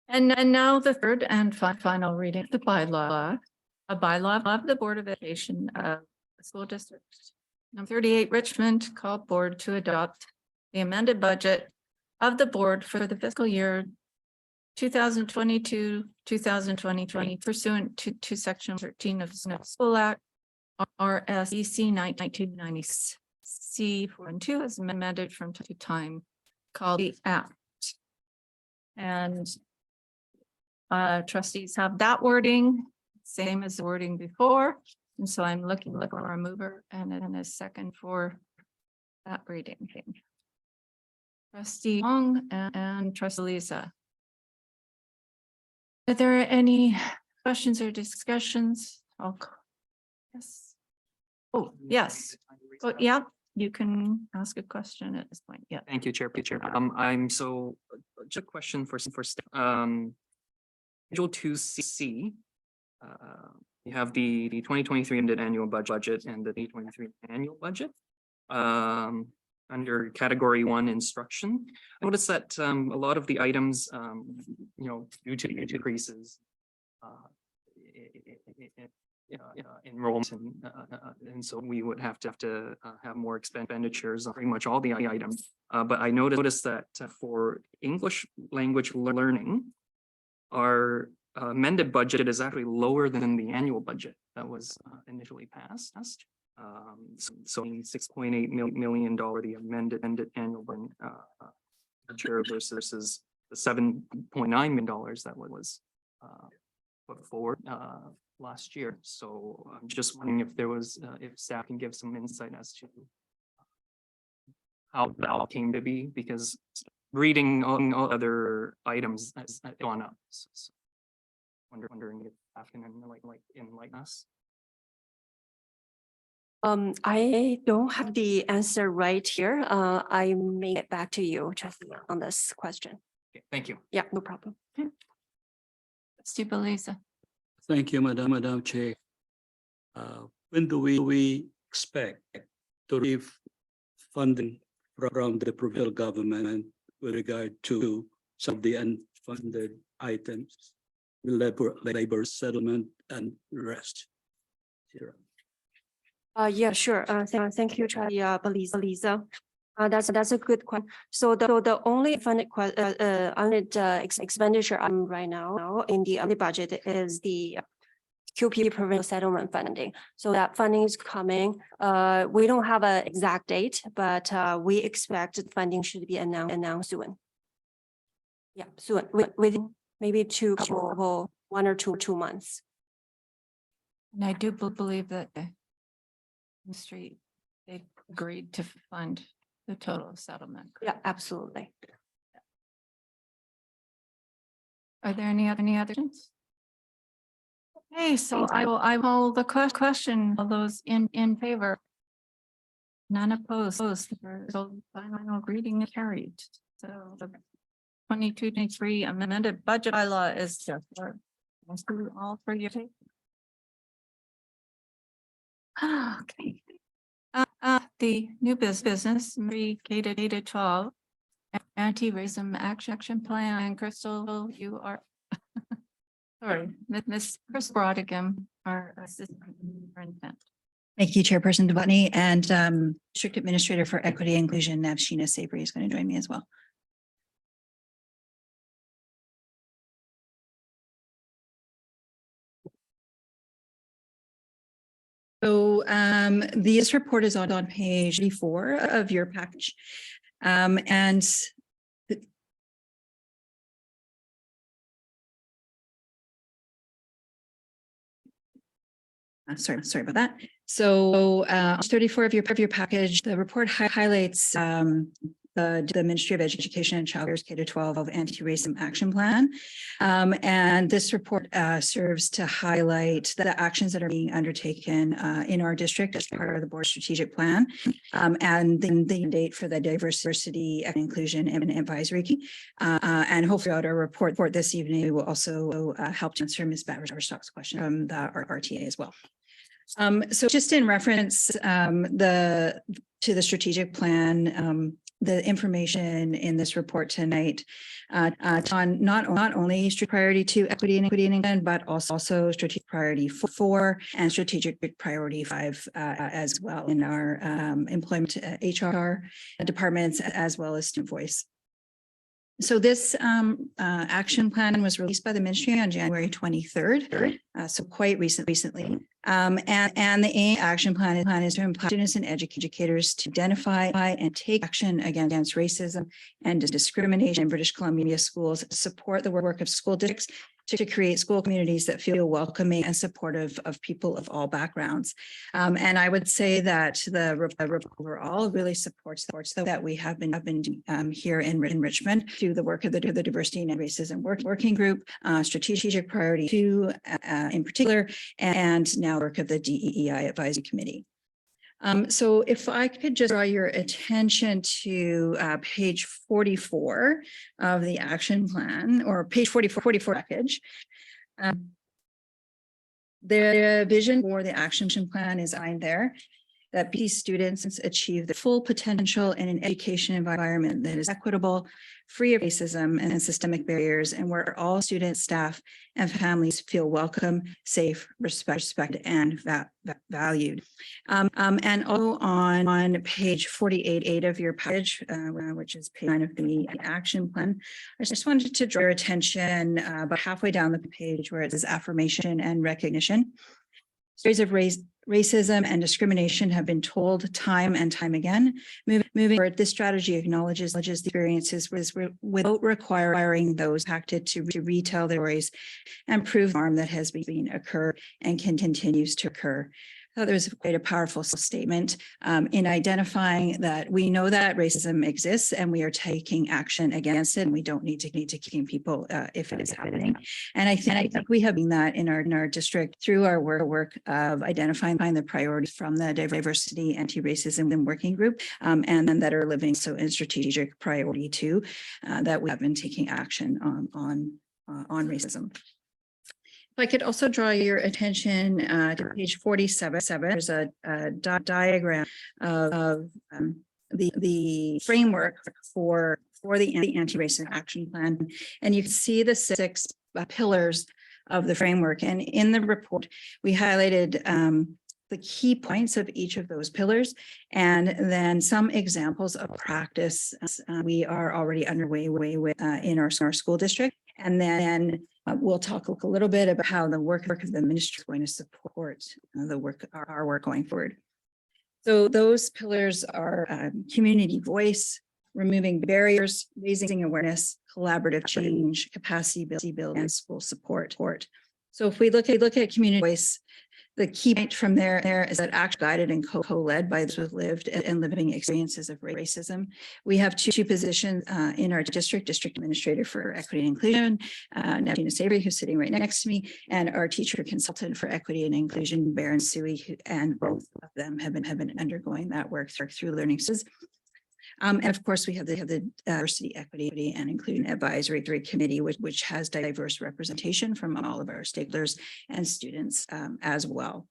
And now the third and final reading, the bylaw, a bylaw of the Board of Education of the School District number 38 Richmond called board to adopt the amended budget of the board for the fiscal year 2022-2020 pursuant to section 13 of the School Act, RSEC 1990 C 4 and 2 as amended from time to time called the Act. And trustees have that wording, same as the wording before. And so I'm looking for a mover and a second for that reading. Trustee Wong and trustee Lisa. Are there any questions or discussions? Yes. Oh, yes. Oh, yeah, you can ask a question at this point. Yeah. Thank you, Chair. I'm so just a question for Schedule 2C. You have the 2023 ended annual budget and the 2023 annual budget. Under category 1 instruction, I noticed that a lot of the items, due to increases, enrollment, and so we would have to have more expenditures on pretty much all the items. But I noticed that for English language learning, our amended budget is actually lower than the annual budget that was initially passed. So $6.8 million, the amended annual budget versus the $7.9 million that was put forward last year. So I'm just wondering if there was, if staff can give some insight as to how that came to be, because reading all other items has gone up. So wondering if staff can enlighten us. I don't have the answer right here. I may get back to you trustee on this question. Okay, thank you. Yeah, no problem. Trustee Belisa. Thank you, Madam Chair. When do we expect to receive funding from the provincial government with regard to some of the unfunded items, labor settlement and the rest? Yeah, sure. Thank you, trustee Belisa. That's a good question. So the only funded expenditure item right now in the budget is the QP provincial settlement funding. So that funding is coming. We don't have an exact date, but we expect funding should be announced soon. Yeah, soon, within maybe 1 or 2 months. And I do believe that the street, they agreed to fund the total settlement. Yeah, absolutely. Are there any other questions? Okay, so I will the question, all those in favor. None opposed. So final reading is carried. So the 22-23 amended budget bylaw is just all for your take. Okay. The new business, K to 12, Anti-Racism Action Plan. Crystal, you are. Sorry, Miss Chris Brodigan, our assistant superintendent. Thank you, Chairperson Devotny, and District Administrator for Equity and Inclusion, Navshina Sabri, is going to join me as well. So this report is on page 34 of your package. And sorry about that. So 34 of your package, the report highlights the Ministry of Education and Child Affairs K-12 Anti-Racism Action Plan. And this report serves to highlight the actions that are being undertaken in our district as part of the board strategic plan, and then the date for the diversity and inclusion and advisory. And hopefully throughout our report this evening, we will also help to answer Ms. Baverstock's question from the RTA as well. So just in reference to the strategic plan, the information in this report tonight on not only strategic priority 2 equity and inclusion, but also strategic priority 4 and strategic priority 5 as well in our employment HR departments as well as student voice. So this action plan was released by the ministry on January 23rd, so quite recently. And the action plan is to empower students and educators to identify and take action against racism and discrimination in British Columbia schools, support the work of school districts to create school communities that feel welcoming and supportive of people of all backgrounds. And I would say that the report overall really supports that we have been here in Richmond through the work of the Diversity and Racism Working Group, Strategic Priority 2 in particular, and now work of the DEI Advisory Committee. So if I could just draw your attention to page 44 of the action plan, or page 44 package. The vision for the action plan is outlined there, that these students achieve the full potential in an education environment that is equitable, free of racism and systemic barriers, and where all students, staff, and families feel welcome, safe, respected, and valued. And also on page 48 of your package, which is page 9 of the action plan, I just wanted to draw your attention about halfway down the page where it says affirmation and recognition. Stories of racism and discrimination have been told time and time again. Moving forward, this strategy acknowledges the experiences without requiring those impacted to retell their stories and prove harm that has been occurred and continues to occur. I thought there was quite a powerful statement in identifying that we know that racism exists and we are taking action against it, and we don't need to keep people if it is happening. And I think we have been that in our district through our work of identifying the priorities from the Diversity Anti-Racism Working Group, and then that are living so in strategic priority 2 that we have been taking action on racism. If I could also draw your attention to page 47. There's a diagram of the framework for the Anti-Racism Action Plan, and you can see the 6 pillars of the framework. And in the report, we highlighted the key points of each of those pillars, and then some examples of practice we are already underway with in our school district. And then we'll talk a little bit about how the work of the ministry is going to support our work going forward. So those pillars are community voice, removing barriers, raising awareness, collaborative change, capacity building, and school support. So if we look at community voice, the key point from there is that act guided and co-led by those with lived and living experiences of racism. We have two positions in our district administrator for equity and inclusion, Navshina Sabri, who's sitting right next to me, and our teacher consultant for equity and inclusion, Baron Sui, and both of them have been undergoing that work through learning. And of course, we have the Diversity, Equity, and Inclusion Advisory Committee, which has diverse representation from all of our stakeholders and students as well.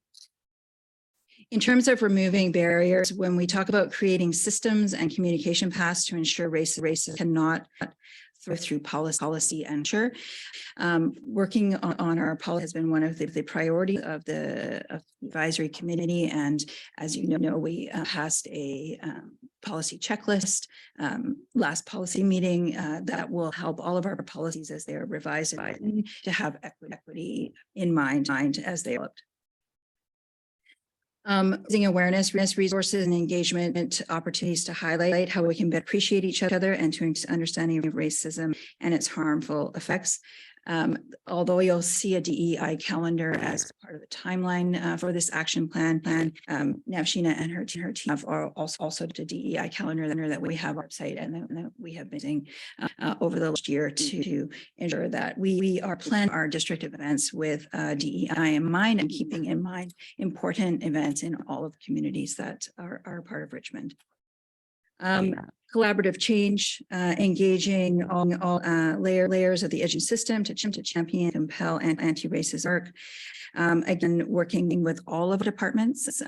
In terms of removing barriers, when we talk about creating systems and communication paths to ensure races cannot through policy and sure. Working on our policy has been one of the priorities of the advisory committee. And as you know, we passed a policy checklist last policy meeting that will help all of our policies as they are revised to have equity in mind as they developed. Raising awareness, resources and engagement opportunities to highlight how we can better appreciate each other and to understanding of racism and its harmful effects. Although you'll see a DEI calendar as part of the timeline for this action plan, Navshina and her team have also a DEI calendar that we have on our website and that we have been using over the last year to ensure that we are planning our district events with DEI in mind and keeping in mind important events in all of the communities that are part of Richmond. Collaborative change, engaging all layers of the education system to champion, compel, and anti-racist work. Again, working with all of the departments.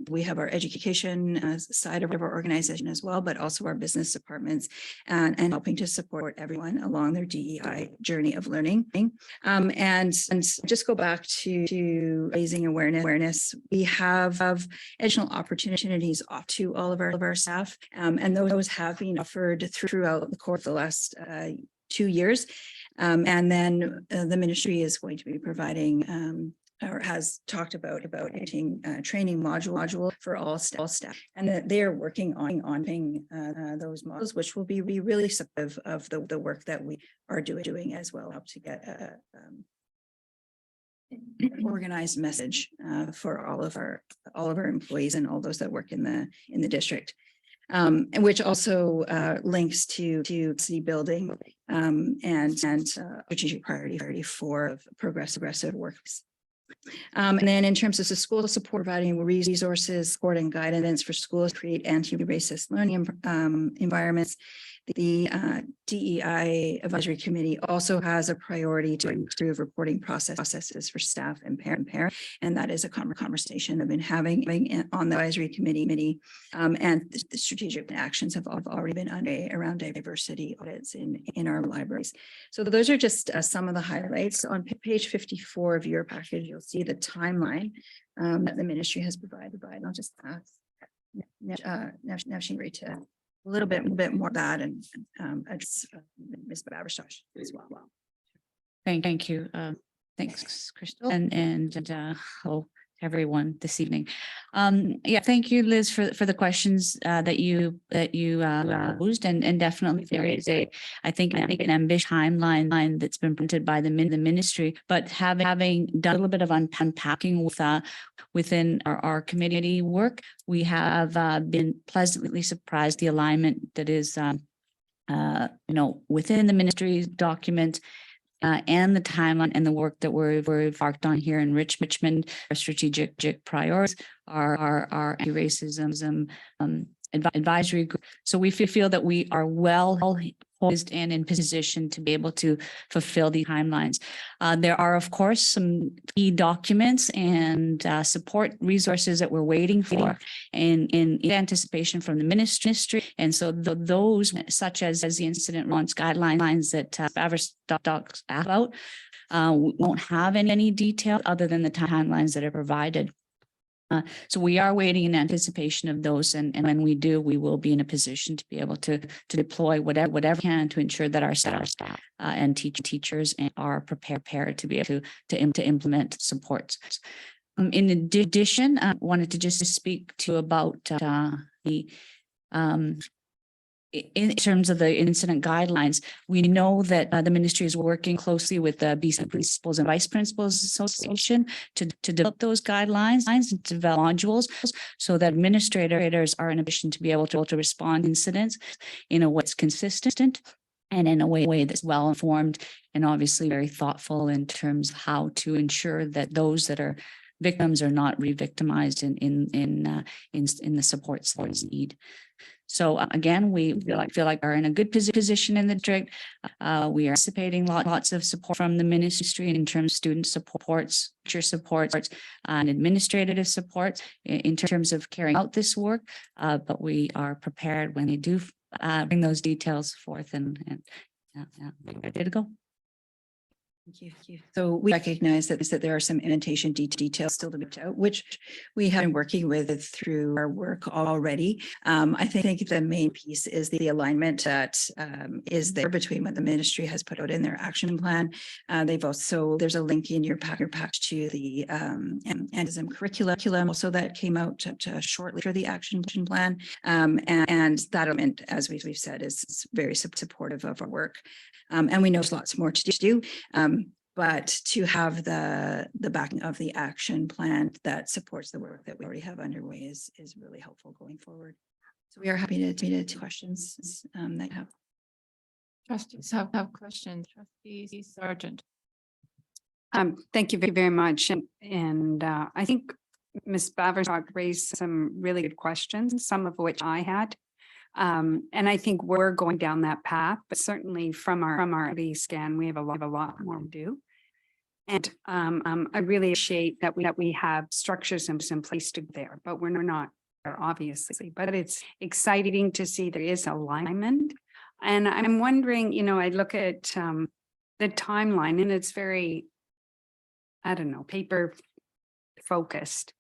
We have our education side of our organization as well, but also our business departments and helping to support everyone along their DEI journey of learning. And just go back to raising awareness. We have additional opportunities off to all of our staff, and those have been offered throughout the course of the last 2 years. And then the ministry is going to be providing or has talked about training module for all staff, and that they are working on those models, which will be really supportive of the work that we are doing as well, help to get an organized message for all of our employees and all those that work in the district. And which also links to city building and strategic priority for progressive works. And then in terms of the school support, providing resources, support and guidance for schools to create anti-racist learning environments. The DEI Advisory Committee also has a priority to improve reporting processes for staff and parents, and that is a conversation I've been having on the Advisory Committee. And the strategic actions have already been underway around diversity audits in our libraries. So those are just some of the highlights. On page 54 of your package, you'll see the timeline that the ministry has provided. And I'll just ask Navshina to a little bit more of that and Ms. Baverstosh as well. Thank you. Thanks, Crystal, and hello everyone this evening. Yeah, thank you, Liz, for the questions that you posed, and definitely there is I think an ambitious timeline that's been printed by the ministry, but having done a little bit of unpacking within our community work, we have been pleasantly surprised the alignment that is within the ministry's document. And the timeline and the work that we've embarked on here in Richmond, our strategic priorities, our anti-racism advisory group. So we feel that we are well poised and in position to be able to fulfill the timelines. There are, of course, some key documents and support resources that we're waiting for in anticipation from the ministry. And so those, such as the incident response guidelines that Baverstock asked about, won't have any detail other than the timelines that are provided. So we are waiting in anticipation of those, and when we do, we will be in a position to be able to deploy whatever we can to ensure that our staff and teachers are prepared to be able to implement supports. In addition, I wanted to just speak to about the in terms of the incident guidelines. We know that the ministry is working closely with the BC Principals and Vice Principals Association to develop those guidelines and to develop modules so that administrators are in a position to be able to respond to incidents in a way that's consistent and in a way that's well informed and obviously very thoughtful in terms of how to ensure that those that are victims are not re-victimized in the supports that is needed. So again, we feel like are in a good position in the district. We are anticipating lots of support from the ministry in terms of student supports, teacher supports, and administrative support in terms of carrying out this work. But we are prepared when they do bring those details forth and ready to go. Thank you. So we recognize that there are some implementation details still to be out, which we have been working with through our work already. I think the main piece is the alignment that is there between what the ministry has put out in their action plan. They've also, there's a link in your pack to the ANDISM curriculum also that came out shortly for the action plan. And that element, as we've said, is very supportive of our work. And we know there's lots more to do. But to have the backing of the action plan that supports the work that we already have underway is really helpful going forward. So we are happy to take questions that you have. Trustees have questions. Trustee Sargent. Thank you very much. And I think Ms. Baverstock raised some really good questions, some of which I had. And I think we're going down that path, but certainly from our scan, we have a lot more to do. And I really appreciate that we have structures in place to there, but we're not there, obviously. But it's exciting to see there is alignment. And I'm wondering, I look at the timeline and it's very, I don't know, paper focused.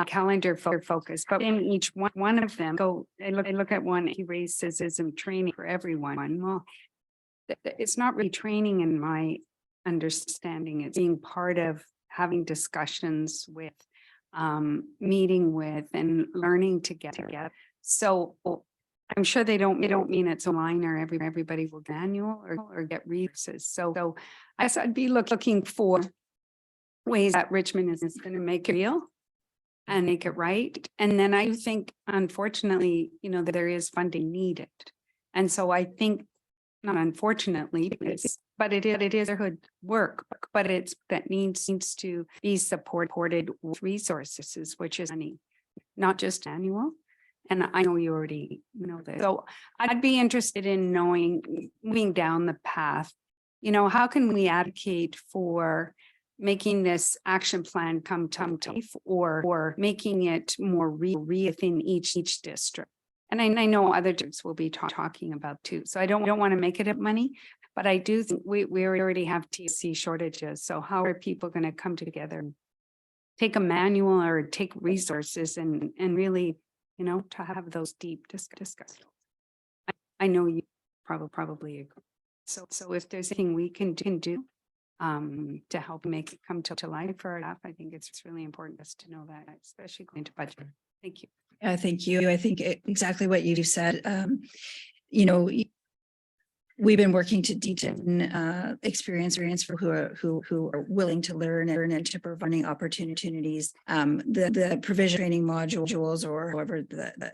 Calendar focus, but in each one of them, I look at one, he raises training for everyone. Well, it's not really training in my understanding. It's being part of having discussions with, meeting with and learning together. So I'm sure they don't mean it's a line or everybody will get annual or get resources. So I guess I'd be looking for ways that Richmond is going to make it real and make it right. And then I think, unfortunately, that there is funding needed. And so I think, not unfortunately, but it is a good work, but that needs to be supported with resources, which is money, not just annual. And I know you already know that. So I'd be interested in knowing, moving down the path, how can we advocate for making this action plan come to life or making it more real within each district. And I know other districts will be talking about too. So I don't want to make it up money, but I do think we already have TC shortages. So how are people going to come together and take a manual or take resources and really, to have those deep discussions? I know you probably agree. So if there's anything we can do to help make it come to life for our staff, I think it's really important us to know that, especially going to budget. Thank you. Thank you. I think exactly what you said. We've been working to deepen experience for who are willing to learn and to providing opportunities. The provision training modules or however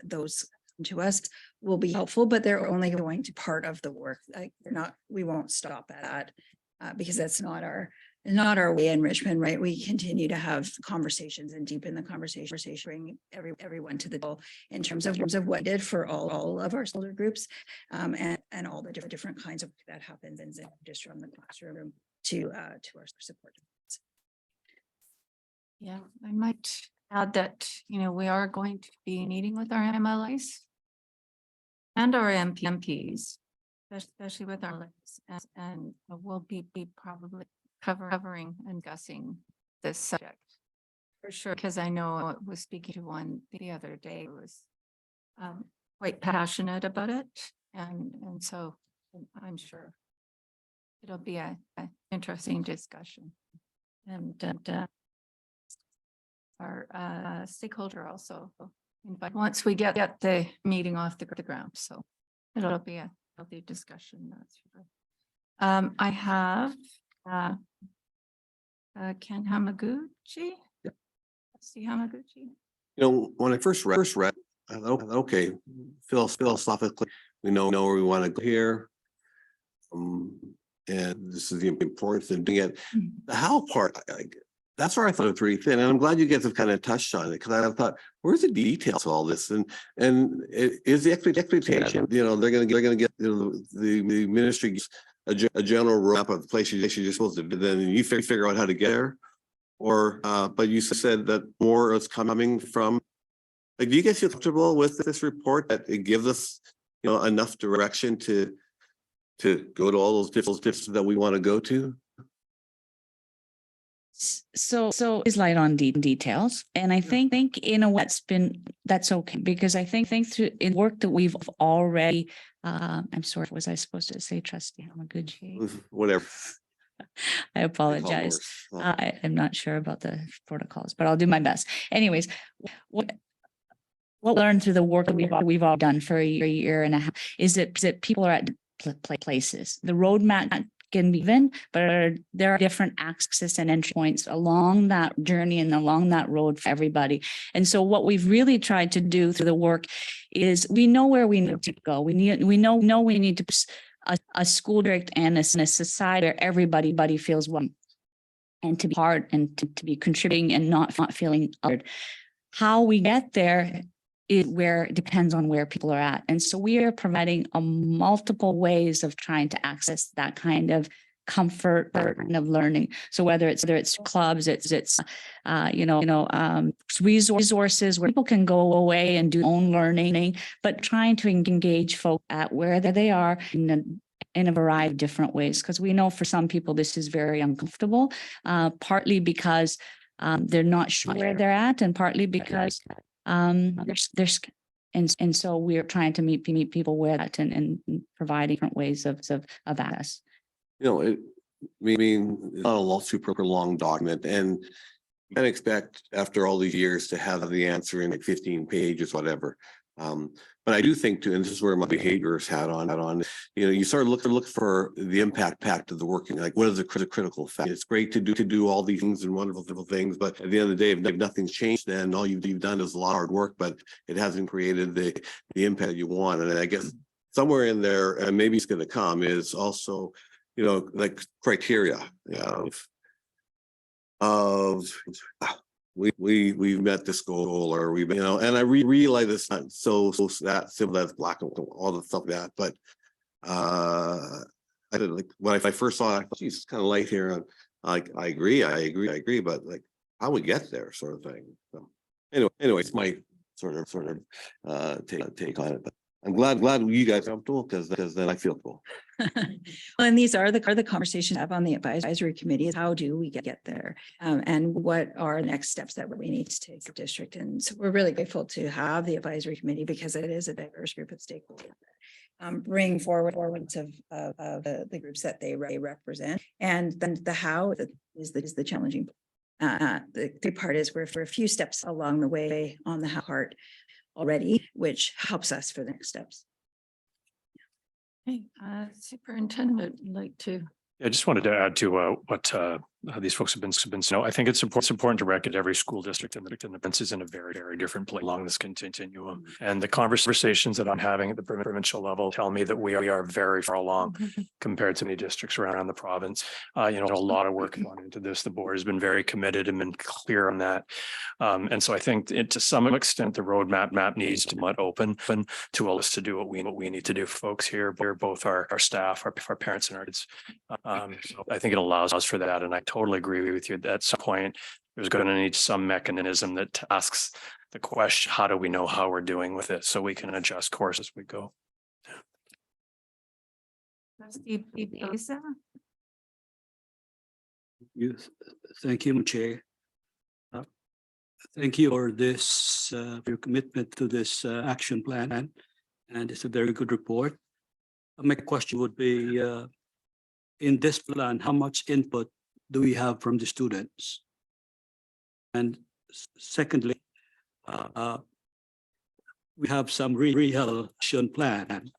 those to us will be helpful, but they're only going to part of the work. We won't stop at that. Because that's not our way in Richmond, right? We continue to have conversations and deepen the conversation, bring everyone to the table in terms of what we did for all of our older groups, and all the different kinds of that happens in just from the classroom to our support. Yeah, I might add that, we are going to be meeting with our MLAs and our MPs. Especially with our lives, and we'll be probably covering and discussing this subject for sure, because I know I was speaking to one the other day who was quite passionate about it, and so I'm sure it'll be an interesting discussion, and our stakeholder also invite once we get the meeting off the ground, so it'll be a healthy discussion, that's sure. I have Ken Hamaguchi. See Hamaguchi. When I first read, I thought, okay, philosophically, we know where we want to go here. And this is the importance of doing it. The how part, that's where I thought it was really thin. And I'm glad you guys have kind of touched on it, because I thought, where's the details of all this? And is the expectation, you know, they're gonna get, you know, the ministry gives a general wrap of the places you're supposed to do, then you figure out how to get there. Or but you said that more is coming from, like, do you guys feel comfortable with this report, that it gives us, you know, enough direction to go to all those districts that we want to go to? So is light on details. And I think in a way that's okay, because I think through in work that we've already, I'm sorry, was I supposed to say trustee? I'm a good G. Whatever. I apologize. I'm not sure about the protocols, but I'll do my best. Anyways, what we learned through the work that we've all done for a year and a half is that people are at places. The roadmap can be given, but there are different access and entry points along that journey and along that road for everybody. And so what we've really tried to do through the work is we know where we need to go. We know we need to a school district and a society where everybody feels welcome and to be part and to be contributing and not feeling othered. How we get there is where it depends on where people are at. And so we are providing multiple ways of trying to access that kind of comfort and of learning. So whether it's clubs, it's resources where people can go away and do own learning, but trying to engage folks at where they are in a variety of different ways. Because we know for some people this is very uncomfortable, partly because they're not sure where they're at, and partly because there's and so we're trying to meet people where that and providing different ways of access. You know, I mean, it's not a super long document, and you can expect after all these years to have the answer in like 15 pages, whatever. But I do think too, and this is where my behaviors hat on, you know, you start look for the impact of the working, like what is the critical fact? It's great to do all these things and wonderful things, but at the end of the day, if nothing's changed, then all you've done is a lot of hard work, but it hasn't created the impact you want. And I guess somewhere in there, and maybe it's going to come, is also, you know, like criteria, you know, of we've met this goal, or we've, you know, and I realize it's not so that simple as black and all the stuff like that, but I did, like, when I first saw it, I thought, geez, it's kind of light here, and like I agree, but like how we get there, sort of thing. So anyway, it's my sort of take on it, but I'm glad you guys are comfortable, because then I feel cool. Well, and these are the conversations I have on the advisory committee, is how do we get there? And what are the next steps that we need to take the district? And so we're really grateful to have the advisory committee, because it is a diverse group of stakeholders. Bring forwards of the groups that they represent. And then the how is the challenging. The good part is we're a few steps along the way on the how part already, which helps us for the next steps. Hey, Superintendent, would like to. I just wanted to add to what these folks have been. I think it's important to recognize every school district in the province is in a very different place along this continuum. And the conversations that I'm having at the provincial level tell me that we are very far along compared to many districts around the province. You know, a lot of work gone into this. The board has been very committed and been clear on that. And so I think to some extent the roadmap needs to be open to us to do what we need to do for folks here, both our staff, our parents, and our kids. So I think it allows us for that, and I totally agree with you. At some point, there's going to need some mechanism that asks the question: how do we know how we're doing with it, so we can adjust course as we go? Trustee Pisa? Yes, thank you, Chair. Thank you for this, your commitment to this action plan, and it's a very good report. My question would be, in this plan, how much input do we have from the students? And secondly, we have some real action plan,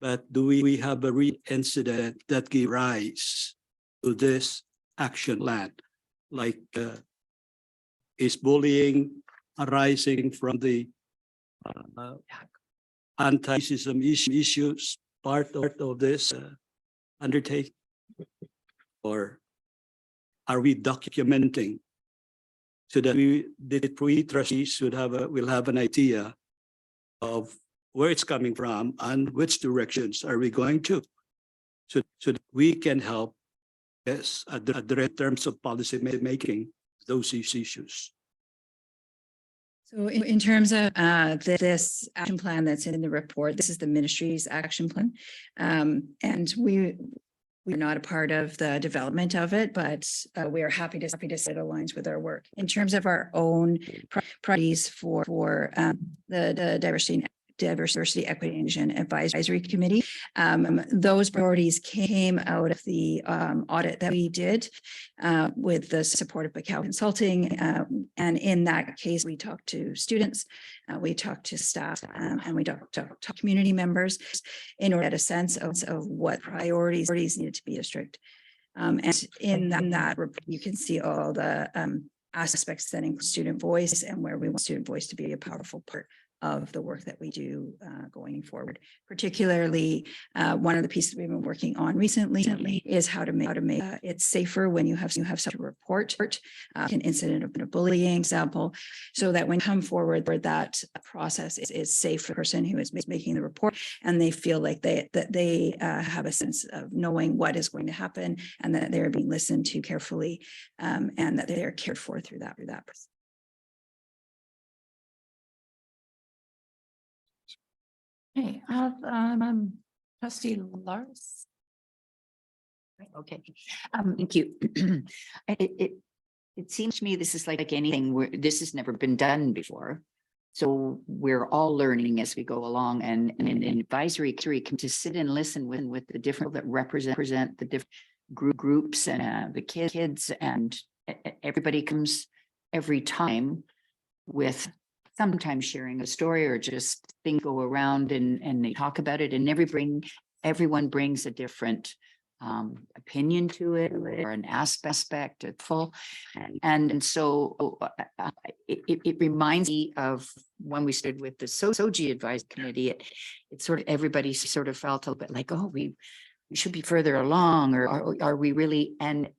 but do we have a real incident that gives rise to this action plan? Like, is bullying arising from the anti-racism issues part of this undertaking? Or are we documenting so that the three trustees will have an idea of where it's coming from and which directions are we going to. So that we can help us in terms of policy making those issues. So in terms of this action plan that's in the report, this is the ministry's action plan. And we're not a part of the development of it, but we are happy to say it aligns with our work. In terms of our own priorities for the diversity, equity, and inclusion advisory committee. Those priorities came out of the audit that we did with the support of Bacal Consulting. And in that case, we talked to students, we talked to staff, and we talked to community members in order to get a sense of what priorities needed to be district. And in that report, you can see all the aspects that include student voice and where we want student voice to be a powerful part of the work that we do going forward. Particularly, one of the pieces we've been working on recently is how to make it safer when you have such a report, an incident of a bullying example, so that when you come forward, that process is safe for the person who is making the report, and they feel like they have a sense of knowing what is going to happen, and that they're being listened to carefully, and that they are cared for through that process. Okay, trustee Lars. Okay, thank you. It seems to me this is like anything where this has never been done before. So we're all learning as we go along, and an advisory committee can just sit and listen with the different that represent the different groups and the kids, and everybody comes every time with sometimes sharing a story or just things go around and they talk about it, and everyone brings a different opinion to it or an aspect of full. And so it reminds me of when we stood with the SOGI Advisory Committee, it sort of, everybody sort of felt a little bit like, oh, we should be further along, or are we really? And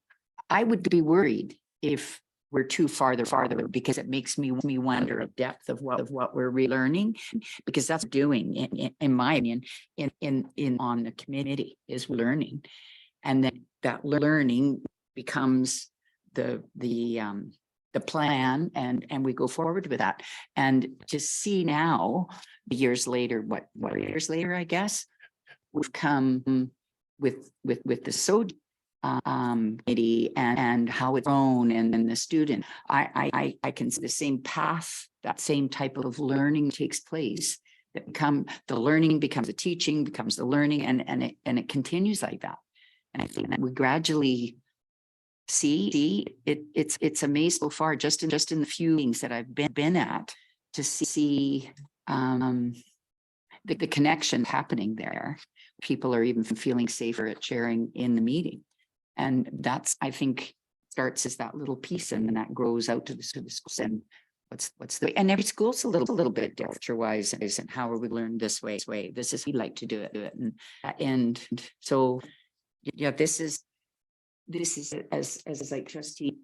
I would be worried if we're too farther, because it makes me wonder the depth of what we're relearning, because that's doing in my opinion in on the committee is learning, and then that learning becomes the plan, and we go forward with that. And to see now, years later, what years later, I guess we've come with the SOGI committee and how it's grown, and the student, I can see the same path, that same type of learning takes place, that the learning becomes the teaching, becomes the learning, and it continues like that. And I think that we gradually see it's amazing so far, just in the few meetings that I've been at, to see the connection happening there. People are even feeling safer at sharing in the meeting. And that's, I think, starts as that little piece, and then that grows out to the schools. And and every school's a little bit different wise, and how are we learned this way? This is we like to do it. And so, yeah, this is as like Trustee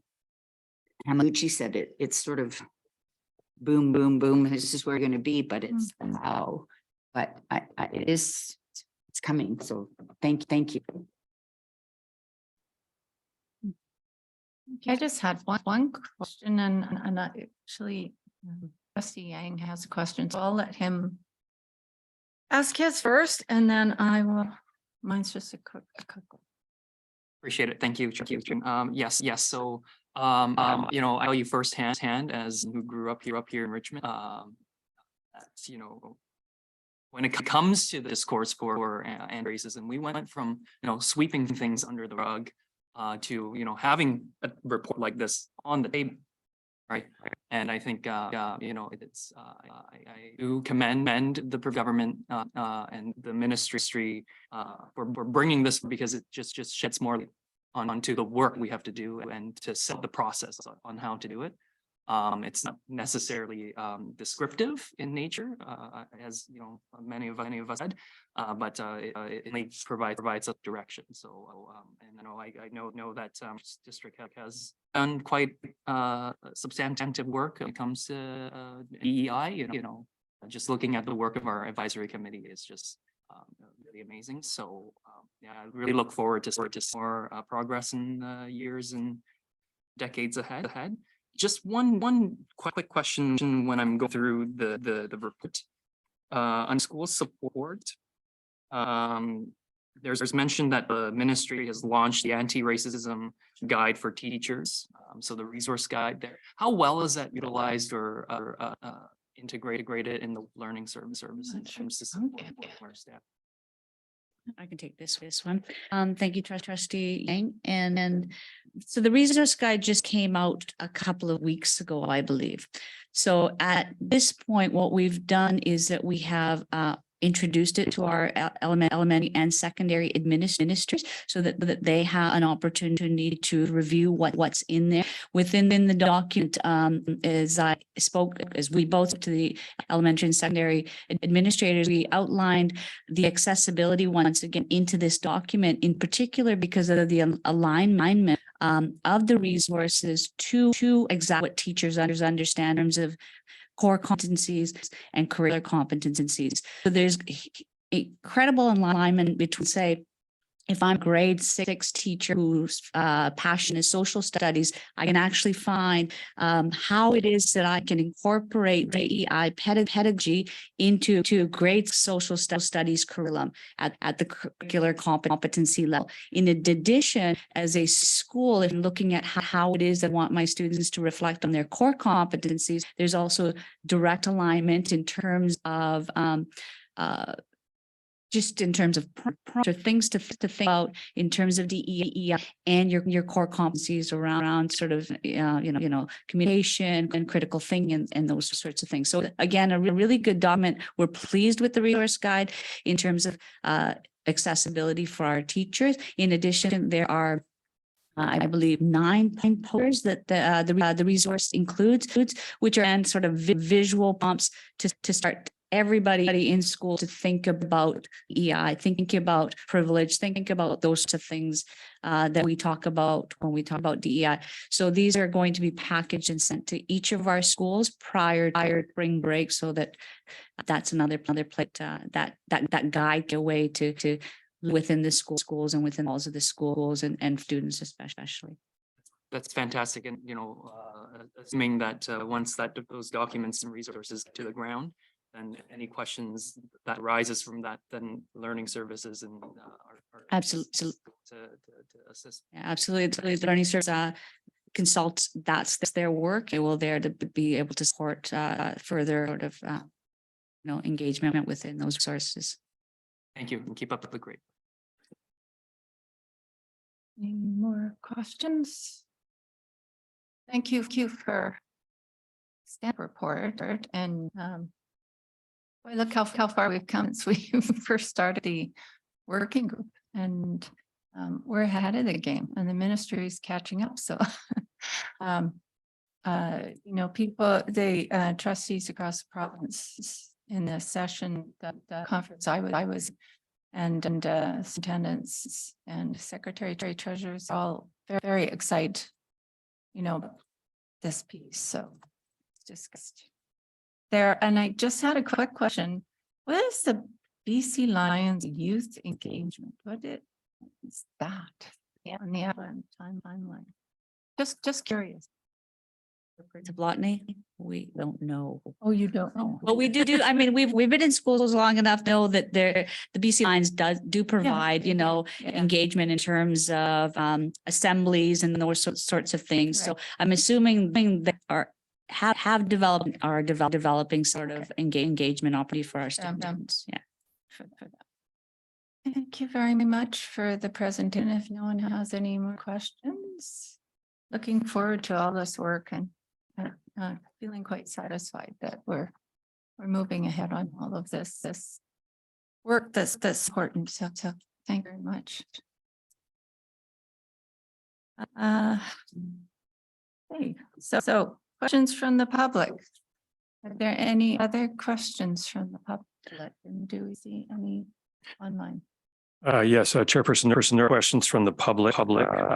Hamaguchi said, it's sort of boom, boom, boom. This is where we're going to be, but it's how. But it's coming. So thank you. I just had one question, and actually Trustee Yang has a question, so I'll let him ask his first, and then I will. Mine's just a quick. Appreciate it. Thank you. Yes. So, you know, I know you firsthand as who grew up here in Richmond. That's, you know, when it comes to the discourse for and racism, we went from, you know, sweeping things under the rug to, you know, having a report like this on the table, right? And I think, you know, it's I do commend the government and the ministry for bringing this, because it just sheds more light onto the work we have to do and to set the process on how to do it. It's not necessarily descriptive in nature, as you know, many of us said, but it may provides a direction. So, and I know that this district has done quite substantive work when it comes to DEI. Just looking at the work of our advisory committee is just really amazing. So, yeah, I really look forward to more progress in years and decades ahead. Just one quick question when I'm going through the report on school support. There's mention that the ministry has launched the anti-racism guide for teachers. So the resource guide there, how well is that utilized or integrated in the learning service in terms of support our staff? I can take this one. Thank you, Trustee Yang. And so the resource guide just came out a couple of weeks ago, I believe. So at this point, what we've done is that we have introduced it to our elementary and secondary administrators so that they have an opportunity to review what's in there. Within the document, as we both to the elementary and secondary administrators, we outlined the accessibility once again into this document, in particular because of the alignment of the resources to exactly what teachers understand in terms of core competencies and curricular competencies. So there's incredible alignment between, say, if I'm a grade 6 teacher whose passion is social studies, I can actually find how it is that I can incorporate DEI pedagogy into grade social studies curriculum at the curricular competency level. In addition, as a school, if I'm looking at how it is that I want my students to reflect on their core competencies, there's also direct alignment in terms of just in terms of things to think about in terms of DEI and your core competencies around sort of, communication and critical thinking and those sorts of things. So again, a really good document. We're pleased with the resource guide in terms of accessibility for our teachers. In addition, there are I believe 9 posters that the resource includes, which are sort of visual prompts to start everybody in school to think about EI, thinking about privilege, thinking about those sorts of things that we talk about when we talk about DEI. So these are going to be packaged and sent to each of our schools prior to spring break, so that's another plate that guide away to within the schools and within walls of the schools and students especially. That's fantastic. And, assuming that once those documents and resources get to the ground, then any questions that arises from that, then learning services and are Absolutely to assist. Yeah, absolutely. The learning service consults, that's their work. They will there to be able to support further sort of engagement within those sources. Thank you, and keep up the great. Any more questions? Thank you for staff report and boy, look how far we've come since we first started the working group, and we're ahead of the game and the ministry is catching up. So people, the trustees across the province in the session, the conference I was and superintendents and secretary treasurers all very excited, this piece. So it's discussed there. And I just had a quick question. What is the BC Lions youth engagement? What is that? Yeah, on the timeline. Just curious. To Blotney, we don't know. Oh, you don't know. Well, we do. I mean, we've been in schools long enough to know that the BC Lions do provide, engagement in terms of assemblies and those sorts of things. So I'm assuming that have developed are developing sort of engagement opportunity for our students. Yeah. For that. Thank you very much for the presentation. If no one has any more questions, looking forward to all this work and feeling quite satisfied that we're moving ahead on all of this work that's important. So thank you very much. Okay, so questions from the public? Are there any other questions from the public? And do we see any online? Yes, Chairperson, there are questions from the public.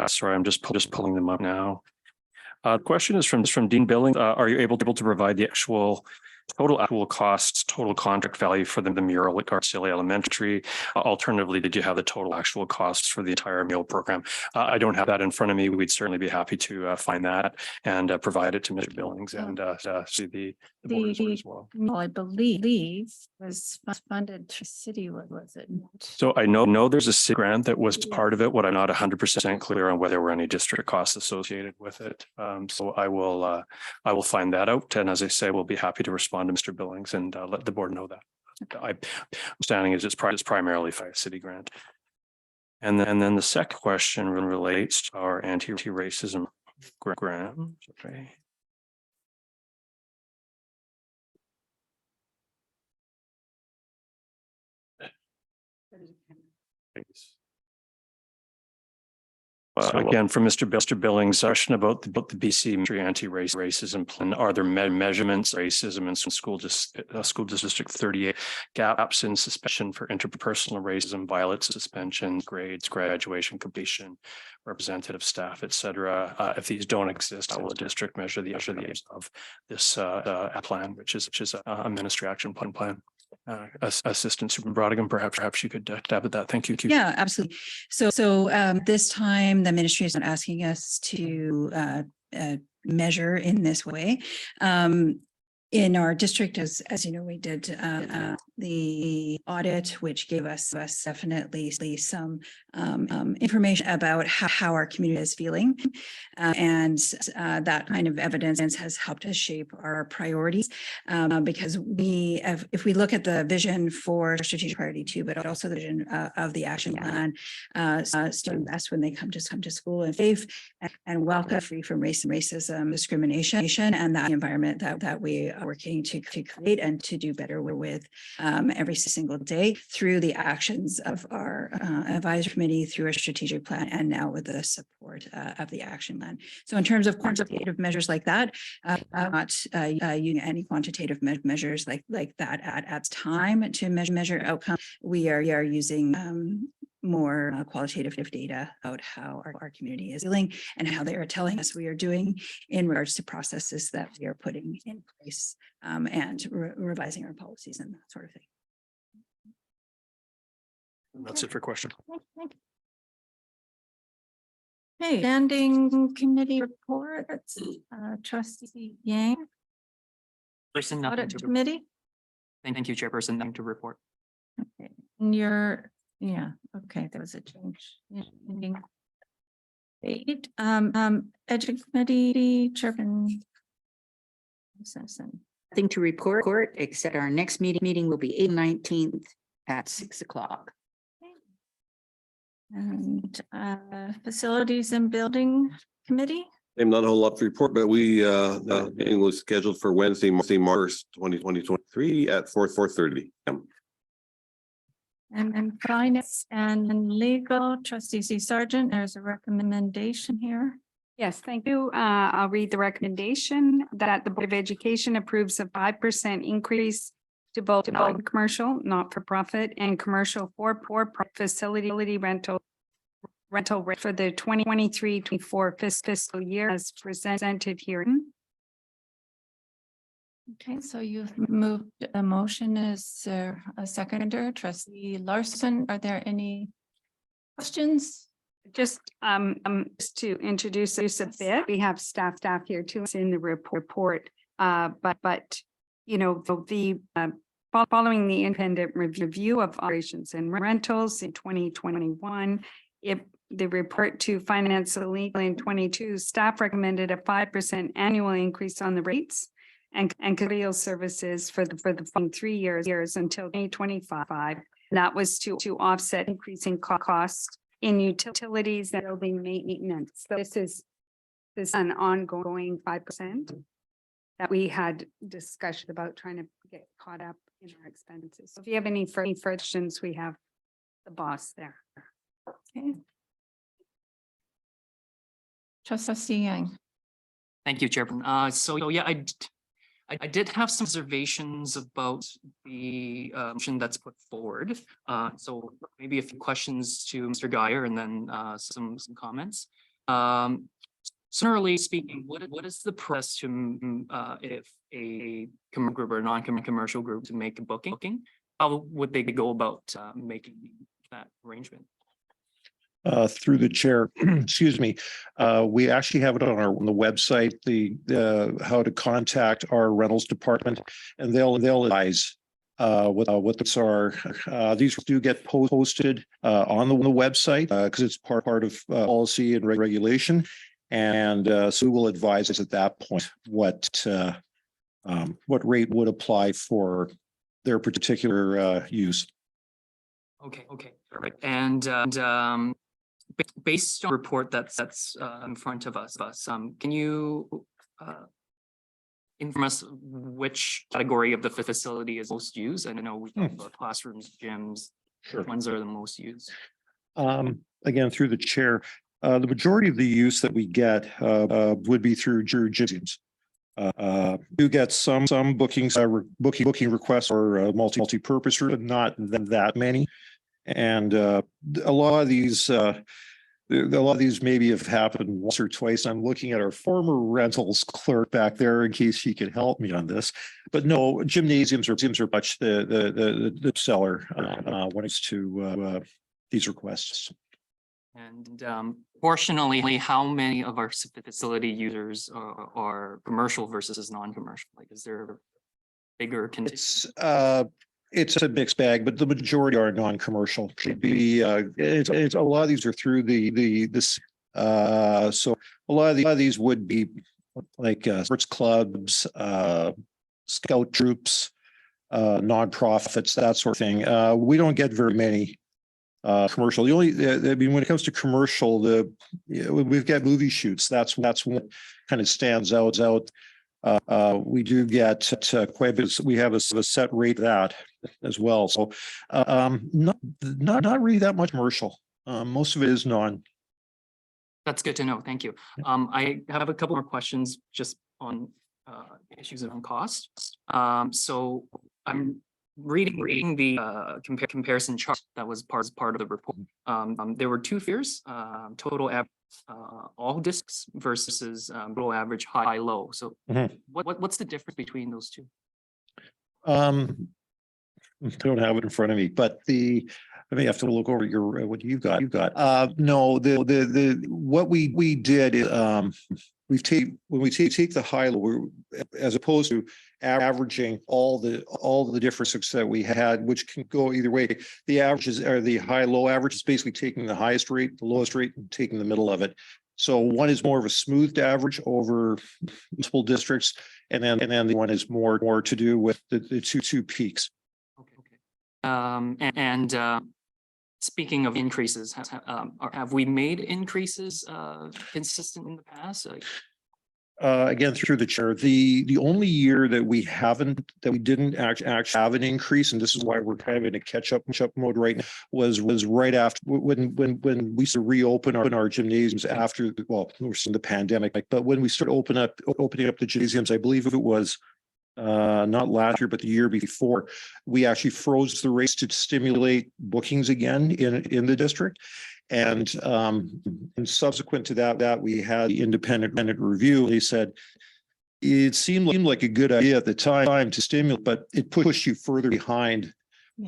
Sorry, I'm just pulling them up now. The question is from Dean Billings. Are you able to provide the actual costs, total contract value for the mural at Garcelia Elementary? Alternatively, did you have the total actual costs for the entire mural program? I don't have that in front of me. We'd certainly be happy to find that and provide it to Mr. Billings and see the board as well. Well, I believe was funded to city, what was it? So I know there's a city grant that was part of it. What I'm not 100% clear on whether there were any district costs associated with it. So I will find that out. And as I say, we'll be happy to respond to Mr. Billings and let the board know that. My understanding is it's primarily for a city grant. And then the second question relates to our anti-racism grant. Okay. Again, from Mr. Billings, question about the BC anti-racism plan. Are there measurements racism in school district 38 gaps in suspension for interpersonal racism, violence, suspension, grades, graduation, completion, representative staff, etc. If these don't exist, how will the district measure the use of this plan, which is a ministry action plan? Assistant Superintendent Brodigan, perhaps you could dab at that. Thank you. Yeah, absolutely. So this time the ministry is not asking us to measure in this way. In our district, as you know, we did the audit, which gave us definitely some information about how our community is feeling. And that kind of evidence has helped us shape our priorities because if we look at the vision for strategic priority 2, but also the vision of the action plan, student best when they come to school and safe and welcome, free from racism, discrimination, and that environment that we are working to create and to do better with every single day through the actions of our advisory committee, through a strategic plan, and now with the support of the action plan. So in terms of quantitative measures like that, not using any quantitative measures like that at time to measure outcome. We are using more qualitative data about how our community is feeling and how they are telling us we are doing in regards to processes that we are putting in place and revising our policies and that sort of thing. That's it for questions. Hey, standing committee reports, trustee Yang, Person, nothing audit to committee. Thank you, Chairperson, nothing to report. Okay, and yeah, okay, there was a change. Eight, education committee, Chairman Simpson. Nothing to report, except our next meeting will be April 19th at 6 o'clock. And facilities and building committee. Not a whole lot to report, but the meeting was scheduled for Wednesday, March 2023 at 4:30. And finance and legal, trustee C. Sargent, there's a recommendation here. Yes, thank you. I'll read the recommendation that the Board of Education approves a 5% increase to both commercial, not-for-profit, and commercial for-profit facility rental rate for the 2023-24 fiscal year as presented here. Okay, so you've moved a motion. Is there a seconder? Trustee Larson, are there any questions? Just to introduce this a bit, we have staff here too in the report. But you know, the following the independent review of operations and rentals in 2021, the report to finance and legal in 22, staff recommended a 5% annual increase on the rates and custodial services for the following 3 years until 2025. That was to offset increasing costs in utilities and building maintenance. So this is an ongoing 5% that we had discussion about trying to get caught up in our expenses. So if you have any further questions, we have the boss there. Okay. Trustee Yang. Thank you, Chairman. So yeah, I did have some observations about the motion that's put forward. So maybe a few questions to Mr. Geyer and then some comments. Generally speaking, what is the process to if a commercial group or non-commercial group to make a booking? How would they go about making that arrangement? Through the chair, excuse me, we actually have it on the website, how to contact our rentals department, and they'll advise what the are. These do get posted on the website because it's part of policy and regulation, and so we will advise us at that point what rate would apply for their particular use. Okay, perfect. And based on the report that's in front of us, can you inform us which category of the facility is most used? I know we talked about classrooms, gyms. Sure. Which ones are the most used? Again, through the chair, the majority of the use that we get would be through gymnasiums. You get some bookings, booking requests or multi-purpose, but not that many. And a lot of these maybe have happened once or twice. I'm looking at our former rentals clerk back there in case she could help me on this. But no, gymnasiums are much the seller when it's to these requests. And proportionally, how many of our facility users are commercial versus non-commercial? Like, is there a bigger condition? It's a mixed bag, but the majority are non-commercial. Should be it's a lot of these are through so a lot of these would be like sports clubs, scout troops, nonprofits, that sort of thing. We don't get very many commercial. The only I mean, when it comes to commercial, we've got movie shoots. That's what kind of stands out. We do get quite a bit. We have a set rate of that as well. So not really that much commercial. Most of it is non. That's good to know. Thank you. I have a couple more questions just on issues on cost. So I'm reading the comparison chart that was part of the report. There were two figures, total average all districts versus below average high low. So what's the difference between those two? I don't have it in front of me, but I may have to look over your what you've got. No, what we did is when we take the high low, as opposed to averaging all the differences that we had, which can go either way. The averages are the high low average is basically taking the highest rate, the lowest rate, and taking the middle of it. So one is more of a smoothed average over multiple districts, and then the one is more to do with the two peaks. Okay. Speaking of increases, have we made increases consistent in the past? Again, through the chair, the only year that we didn't actually have an increase, and this is why we're kind of in a catch up mode right now, was right after when we started to reopen our gymnasiums after we're seeing the pandemic. But when we started opening up the gymnasiums, I believe it was not last year, but the year before, we actually froze the rates to stimulate bookings again in the district. And subsequent to that, we had the independent review. They said it seemed like a good idea at the time to stimulate, but it pushed you further behind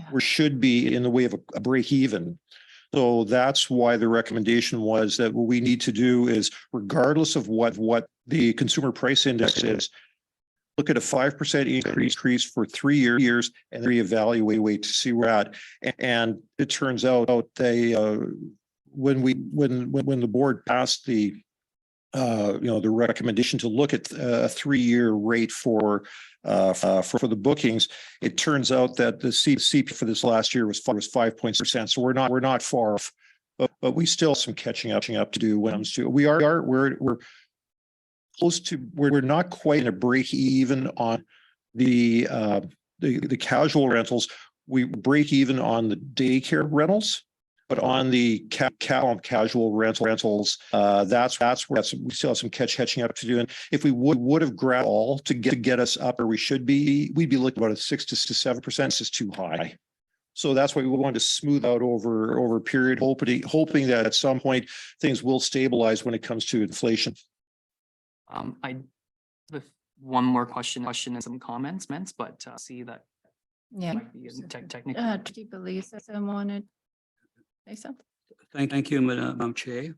where should be in the way of a break even. So that's why the recommendation was that what we need to do is, regardless of what the consumer price index is, look at a 5% increase for 3 years and reevaluate to see where we're at. And it turns out when the board passed the recommendation to look at a 3-year rate for the bookings, it turns out that the CP for this last year was 5%. So we're not far off, but we still have some catching up to do when it comes to we're close to we're not quite in a break even on the casual rentals. We break even on the daycare rentals. But on the casual rentals, that's where we still have some catching up to do. And if we would have grabbed all to get us up where we should be, we'd be looking about a 6 to 7%. This is too high. So that's why we wanted to smooth out over a period, hoping that at some point things will stabilize when it comes to inflation. I have one more question and some comments, but see that Yeah. might be technical. Do you believe that someone wanted to say something? Thank you, Madam Chair.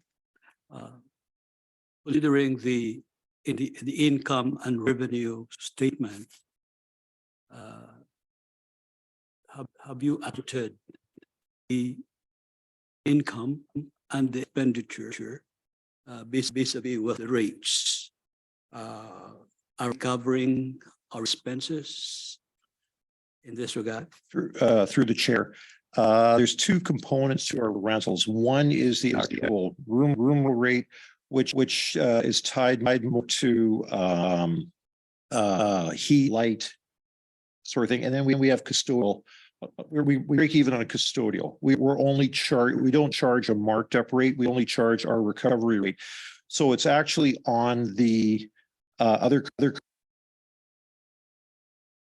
Considering the income and revenue statement, have you audited the income and the expenditure vis-a-vis with the rates? Are covering our expenses in this regard? Through the chair. There's two components to our rentals. One is the actual room rate, which is tied more to heat, light, sort of thing. And then we have custodial. We break even on a custodial. We don't charge a marked up rate. We only charge our recovery rate. So it's actually on the other.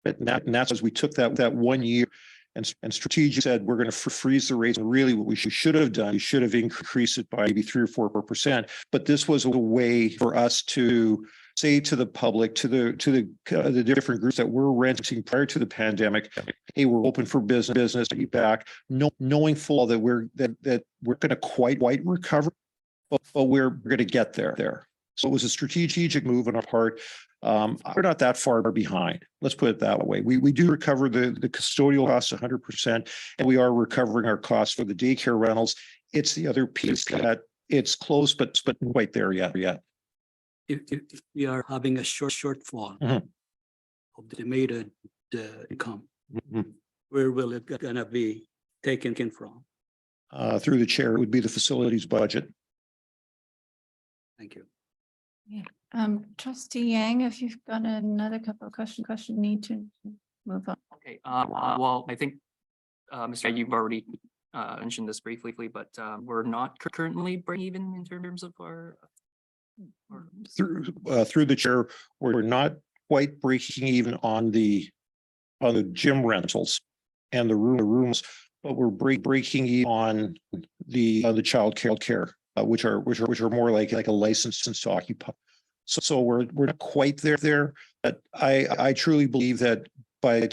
And that's as we took that 1 year and strategic said, we're going to freeze the rates. And really what we should have done, we should have increased it by maybe 3 or 4%. But this was a way for us to say to the public, to the different groups that were renting prior to the pandemic, hey, we're open for business back, knowing full that we're going to quite recover, but we're going to get there. So it was a strategic move on our part. We're not that far behind. Let's put it that way. We do recover the custodial costs 100%, and we are recovering our costs for the daycare rentals. It's the other piece that it's close, but quite there yet. If we are having a shortfall of the estimated income, where will it gonna be taken from? Through the chair, it would be the facilities budget. Thank you. Yeah. Trustee Yang, if you've got another couple of questions, need to move on. Okay, well, I think, Mr. You've already mentioned this briefly, but we're not currently breaking even in terms of our. Through the chair, we're not quite breaking even on the gym rentals and the rooms, but we're breaking even on the child care, which are more like a license to occupy. So we're not quite there. But I truly believe that by the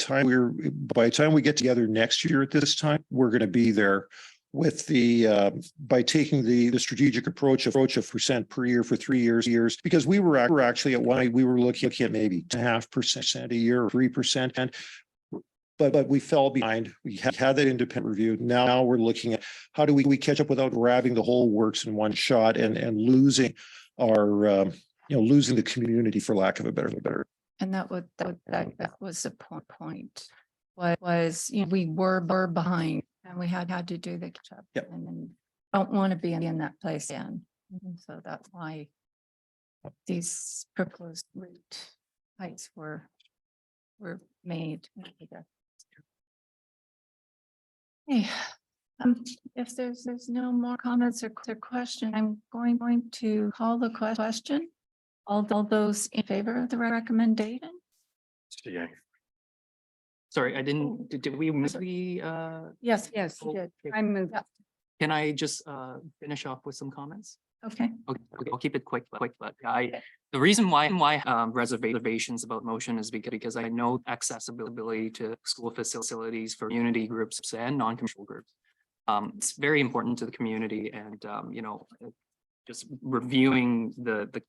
time we get together next year at this time, we're going to be there with by taking the strategic approach of percent per year for 3 years, because we were actually at one, we were looking at maybe 0.5% a year or 3%. But we fell behind. We had that independent review. Now we're looking at how do we catch up without grabbing the whole works in one shot and losing our, losing the community, for lack of a better. And that was the point. Was we were behind and we had to do the catch up. Yep. And then don't want to be in that place again. So that's why these proposed rate hikes were made. Okay. If there's no more comments or questions, I'm going to call the question. All those in favor of the recommendation? Yeah. Sorry, I didn't, did we miss the? Yes, you Oh, did. okay. I moved. Can I just finish off with some comments? Okay. Okay, I'll keep it quick, but the reason why reservations about motion is because I know accessibility to school facilities for community groups and non-commercial groups. It's very important to the community, and just reviewing the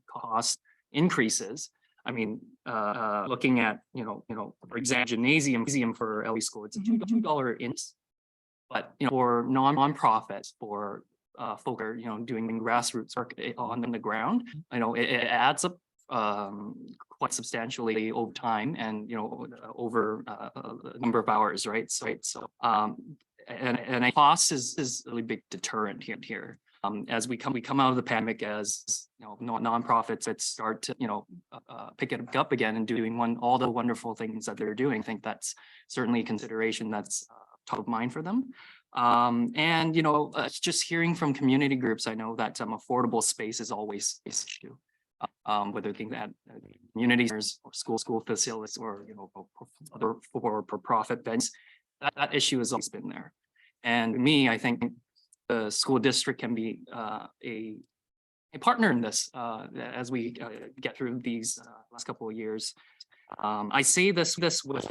cost increases. I mean, looking at, for example, gymnasium for LE school, it's a $2 inch. But, for nonprofits, for folk are, doing grassroots work on the ground, it adds up quite substantially over time and, over a number of hours, right? So, and a cost is a really big deterrent here. As we come out of the pandemic, as nonprofits that start to pick it up again and doing all the wonderful things that they're doing, I think that's certainly a consideration that's top of mind for them. And, you know, just hearing from community groups, I know that affordable space is always an issue. Whether looking at communities or school facilities or, you know, other for profit venues, that issue has always been there. And me, I think the school district can be a partner in this as we get through these last couple of years. I say this with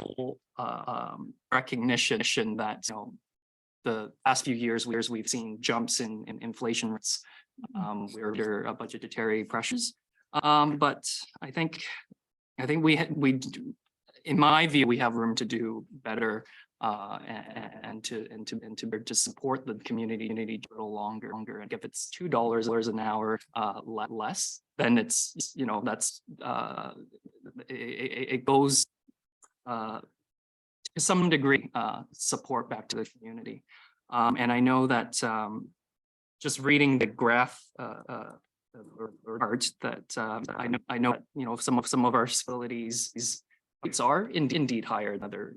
recognition that, you know, the past few years we've seen jumps in inflation rates. We're under budgetary pressures. But I think we in my view, we have room to do better and to support the community a little longer. And if it's $2 an hour less, then it's, you know, that's it goes to some degree support back to the community. And I know that just reading the graph or art that I know that, you know, some of our facilities rates are indeed higher than other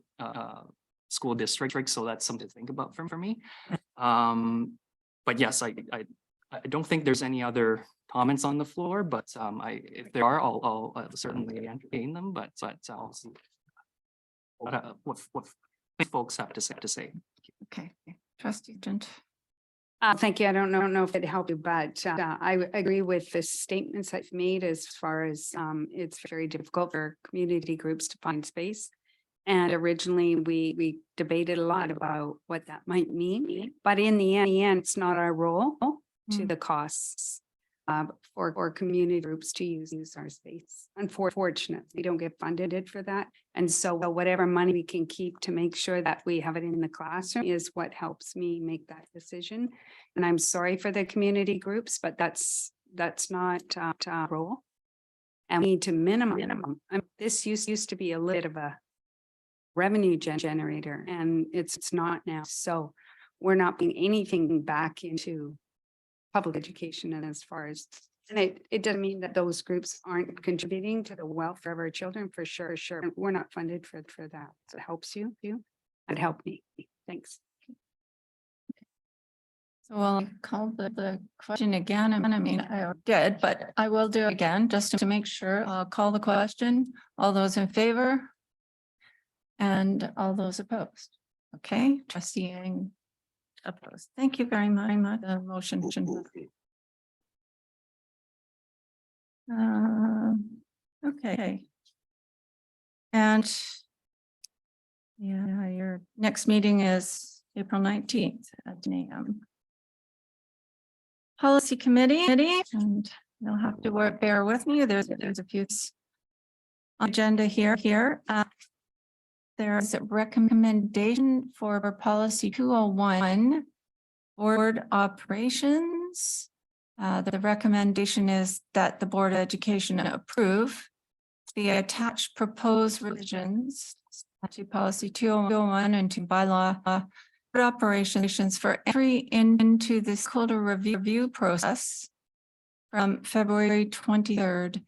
school districts, so that's something to think about for me. But yes, I don't think there's any other comments on the floor, but if there are, I'll certainly entertain them. But I'll see what folks have to say. Okay, trustee Trent. Thank you. I don't know if it helped you, but I agree with the statements I've made as far as it's very difficult for community groups to find space. And originally we debated a lot about what that might mean, but in the end, it's not our role to the costs for community groups to use our space. Unfortunately, we don't get funded for that. And so whatever money we can keep to make sure that we have it in the classroom is what helps me make that decision. And I'm sorry for the community groups, but that's not our role. And we need to minimum. This used to be a little bit of a revenue generator, and it's not now. So we're not putting anything back into public education. And as far as, and it doesn't mean that those groups aren't contributing to the welfare of our children, for sure. We're not funded for that. So it helps you. It helped me. Thanks. So I'll call the question again. I mean, I did, but I will do it again just to make sure. I'll call the question. All those in favor? And all those opposed? Okay, trustee Yang opposed. Thank you very much. The motion. Okay. And yeah, your next meeting is April 19th at 10 a.m. Policy committee, and you'll have to bear with me. There's a few agenda here. There's a recommendation for policy 201, board operations. The recommendation is that the Board of Education approve the attached proposed revisions to policy 201 and to bylaw board operations for entry into the stakeholder review process from February 23rd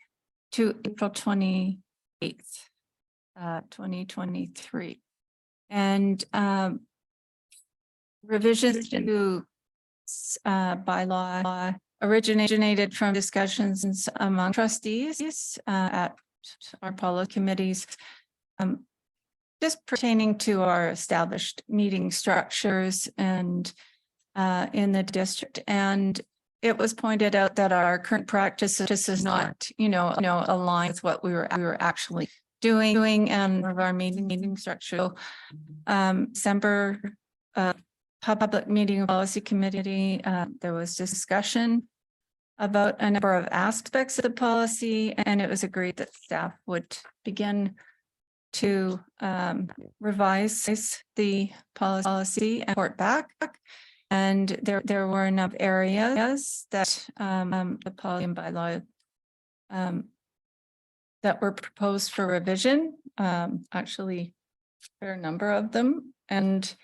to April 28th. 2023, and revisions to bylaw originated from discussions among trustees at our policy committees, just pertaining to our established meeting structures and in the district. And it was pointed out that our current practice is not, aligned with what we were actually doing and of our meeting structure. So, December public meeting policy committee, there was discussion about a number of aspects of the policy, and it was agreed that staff would begin to revise the policy and report back. And there were enough areas that the policy and bylaw that were proposed for revision, actually a fair number of them. And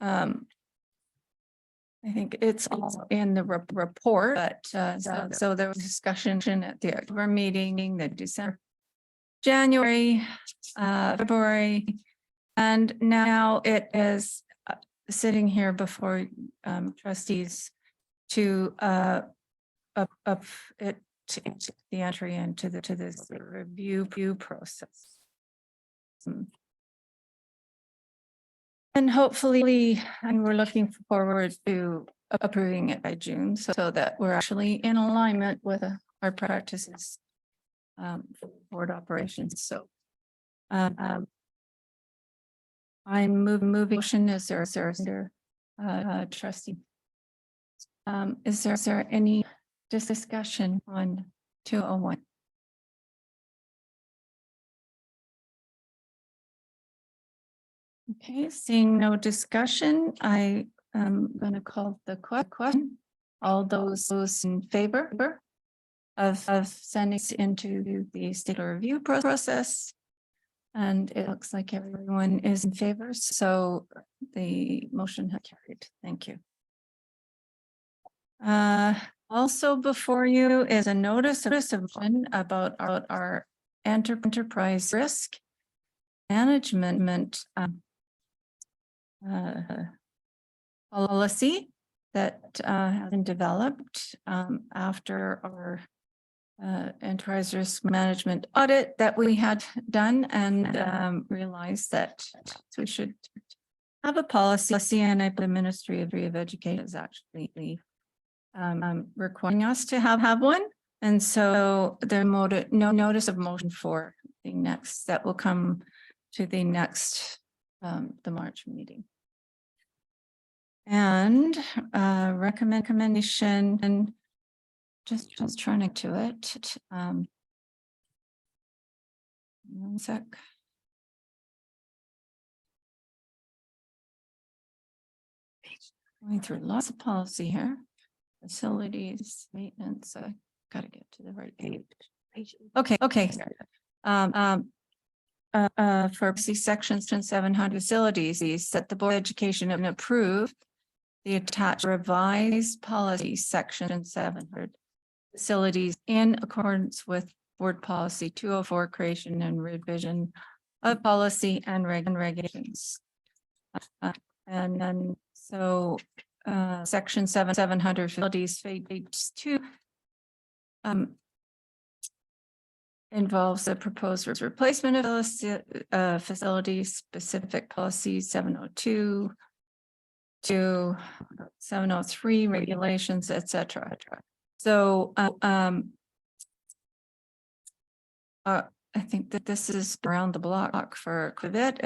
I think it's all in the report, but so there was discussion at the October meeting, the December, January, February, and now it is sitting here before trustees to up it to the entry into this review process. And hopefully, we're looking forward to approving it by June so that we're actually in alignment with our practices board operations. So I'm moving motion. Is there trustee? Is there any discussion on 201? Okay, seeing no discussion, I am going to call the question. All those in favor of sending it into the state review process. And it looks like everyone is in favor, so the motion has carried. Thank you. Also before you is a notice of about our enterprise risk management policy that has been developed after our enterprise risk management audit that we had done, and realized that we should have a policy, and I believe the Ministry of Education is actually requiring us to have one. And so there no notice of motion for the next that will come to the next the March meeting. And recommendation, and just trying to it. One sec. Going through lots of policy here. Facilities, maintenance. Got to get to the right page. Okay. For C sections 700 facilities, that the Board of Education and approve the attached revised policy section 700 facilities in accordance with Board Policy 204, creation and revision of policy and regulations. And then so section 700 facilities phase 2 involves the proposed replacement of facilities specific policies 702 to 703 regulations, etc. So I think that this is around the block for COVID.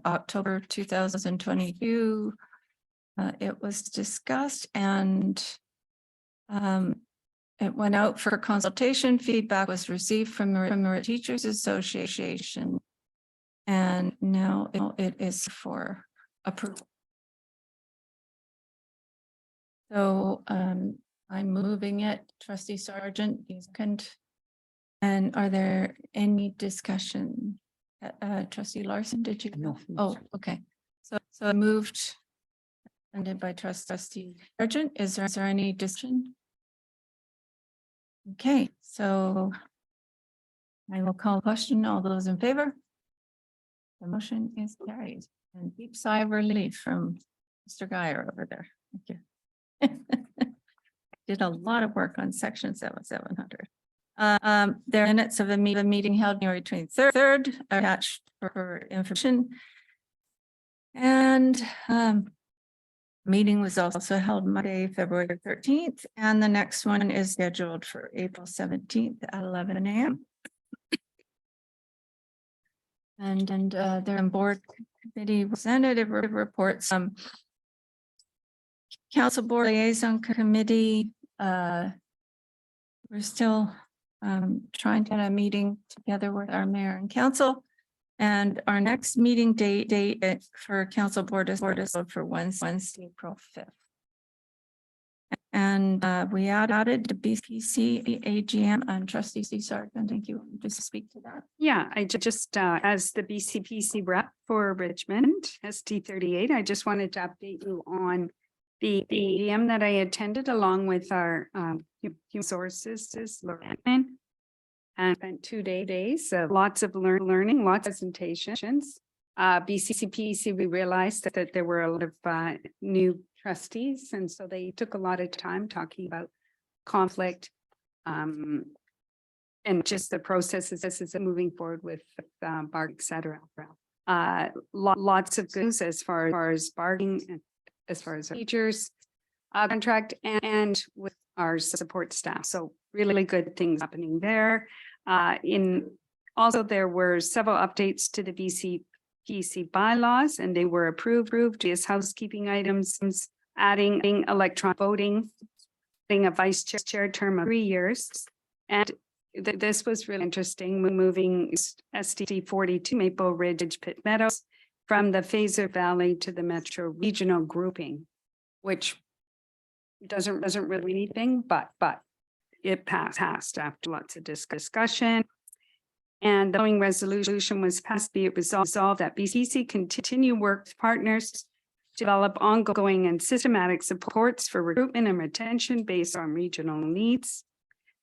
October 2022, it was discussed, and it went out for consultation. Feedback was received from the Teachers Association, and now it is for approval. So I'm moving it. Trustee Sargent, you second. And are there any discussion? Trustee Larson, did you? No. Oh, okay. So I moved, ended by Trustee Sargent. Is there any discussion? Okay, so I will call question. All those in favor? The motion is carried. And deep sigh of relief from Mr. Geyer over there. Thank you. Did a lot of work on section 700. There are minutes of a meeting held January 23rd attached for information. And meeting was also held Monday, February 13th, and the next one is scheduled for April 17th at 11 a.m. And their board committee representative reports. Council Board Liaison Committee. We're still trying to get a meeting together with our mayor and council. And our next meeting date for council board is for Wednesday, April 5th. And we added the BPC AGM and Trustee Sargent. Thank you. Just speak to that. Yeah, I just, as the BCPC rep for Richmond, ST38, I just wanted to update you on the AGM that I attended along with our human sources, Lauren. And spent 2 days of lots of learning, lots of presentations. BCPC, we realized that there were a lot of new trustees, and so they took a lot of time talking about conflict and just the processes of moving forward with BARC, et cetera. Lots of goods as far as bargaining, as far as teachers contract and with our support staff. So really good things happening there. Also, there were several updates to the BCPC bylaws, and they were approved as housekeeping items, adding electronic voting, adding a vice chair term of 3 years. And this was really interesting, moving SD 42 Maple Ridge Pitt Meadows from the Fraser Valley to the Metro Regional grouping, which doesn't really mean anything, but it passed after lots of discussion. And the following resolution was passed, be it resolved that BCC continue work with partners to develop ongoing and systematic supports for recruitment and retention based on regional needs.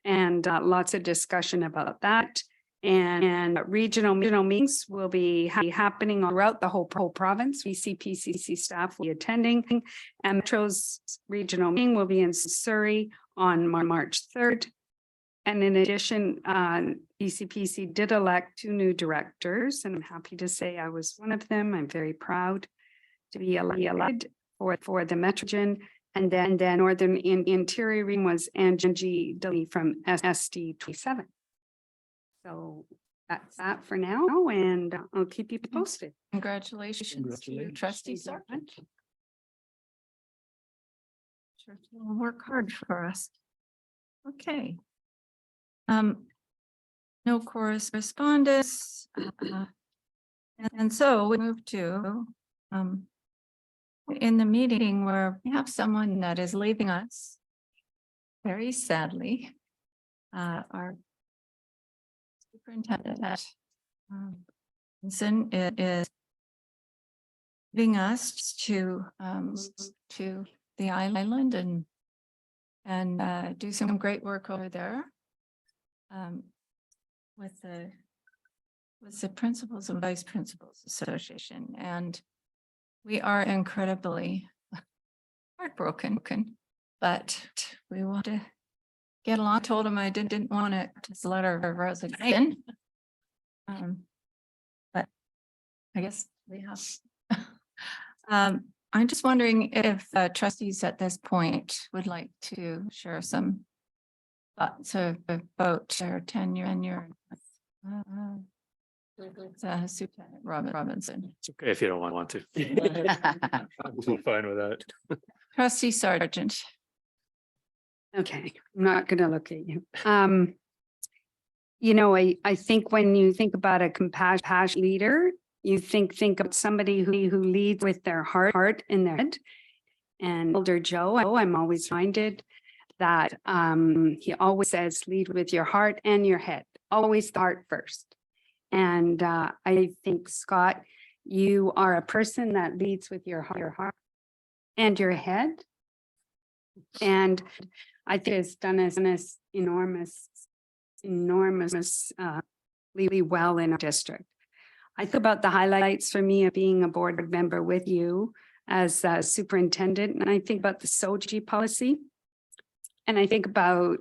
And lots of discussion about that. And regional meetings will be happening throughout the whole province. BCPCC staff will be attending, and Metro's regional meeting will be in Surrey on March 3rd. And in addition, BCPC did elect 2 new directors, and I'm happy to say I was one of them. I'm very proud to be elected for the Metro region. And then Northern Interior region was Angie Dilly from SD 27. So that's that for now, and I'll keep you posted. Congratulations to you, Trustee Sargent. Sure, you'll work hard for us. Okay. No correspondence. And so we move to in the meeting where we have someone that is leaving us very sadly. Our superintendent Vincent is leaving us to the island and do some great work over there with the Principals and Vice Principals Association. And we are incredibly heartbroken, but we want to get along. I told him I didn't want it, his letter of resignation. But I guess we have. I'm just wondering if trustees at this point would like to share some thoughts about their tenure with Superintendent Robinson. It's okay if you don't want to. I'm fine with that. Trustee Sargent. Okay, I'm not gonna look at you. You know, I think when you think about a compassionate leader, you think of somebody who leads with their heart in their head. And Elder Joe, I'm always reminded that he always says, lead with your heart and your head, always the heart first. And I think, Scott, you are a person that leads with your heart and your head. And I think it's done us enormously well in our district. I think about the highlights for me of being a board member with you as a superintendent, and I think about the SOGI policy. And I think about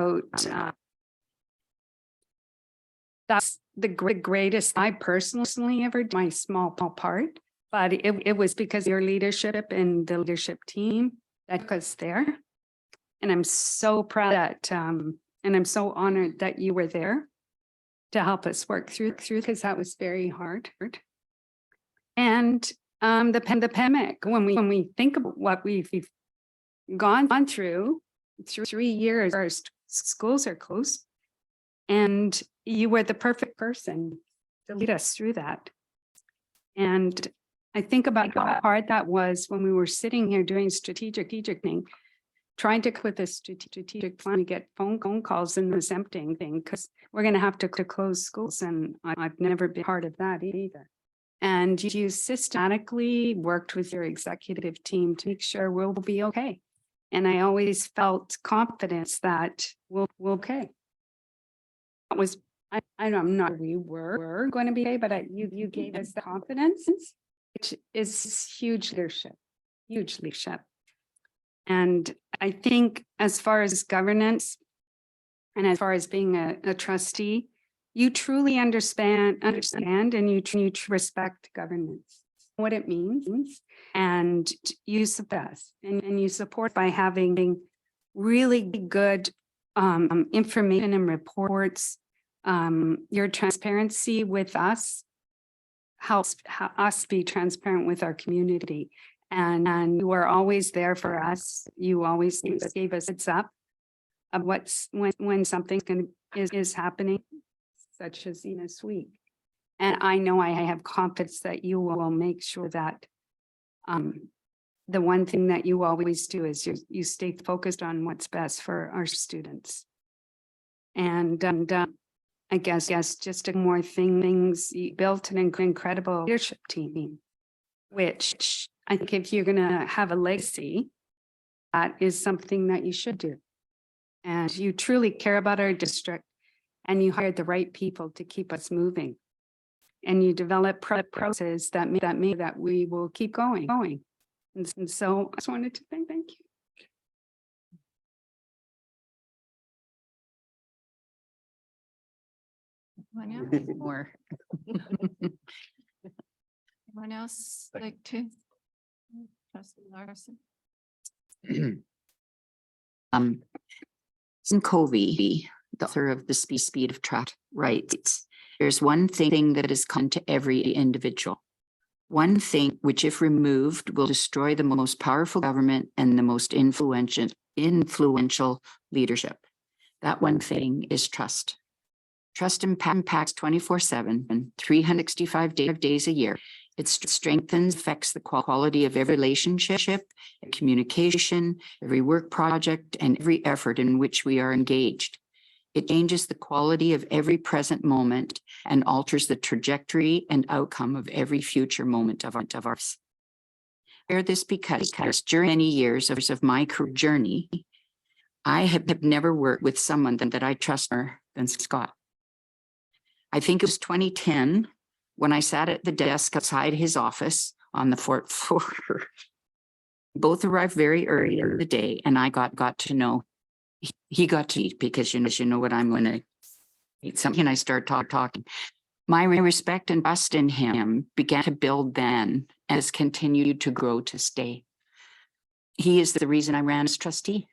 that's the greatest I personally ever did, my small part, but it was because of your leadership and the leadership team that was there. And I'm so proud that, and I'm so honored that you were there to help us work through because that was very hard. And the pandemic, when we think about what we've gone through 3 years, our schools are closed, and you were the perfect person to lead us through that. And I think about how hard that was when we were sitting here doing strategic thing, trying to quit this strategic plan to get phone calls and this emptying thing, because we're going to have to close schools. And I've never been part of that either. And you systematically worked with your executive team to make sure we'll be okay. And I always felt confidence that we'll okay. It was, I'm not sure we were going to be okay, but you gave us the confidence is huge leadership. And I think as far as governance and as far as being a trustee, you truly understand and you respect governance, what it means, and you support and you support by having really good information and reports. Your transparency with us helps us be transparent with our community. And you are always there for us. You always gave us heads up of when something is happening, such as this week. And I know I have confidence that you will make sure that the one thing that you always do is you stay focused on what's best for our students. And I guess just more things, you built an incredible leadership team, which I think if you're going to have a legacy, that is something that you should do. And you truly care about our district, and you hired the right people to keep us moving. And you develop processes that we will keep going. And so I just wanted to thank you. Anyone else? More. Anyone else like to? Trustee Larson. Covey, the author of The Speed of Trust, writes, there's one thing that is common to every individual. One thing which, if removed, will destroy the most powerful government and the most influential leadership. That one thing is trust. Trust impacts 24/7 and 365 days a year. It strengthens, affects the quality of every relationship, communication, every work project, and every effort in which we are engaged. It changes the quality of every present moment and alters the trajectory and outcome of every future moment of ours. I share this because during many years of my career journey, I have never worked with someone that I trust more than Scott. I think it was 2010 when I sat at the desk outside his office on the fourth floor. Both arrived very early in the day, and I got to know. He got to eat because you know what I'm going to eat something. And I start talking. My respect and trust in him began to build then, and has continued to grow to stay. He is the reason I ran as trustee.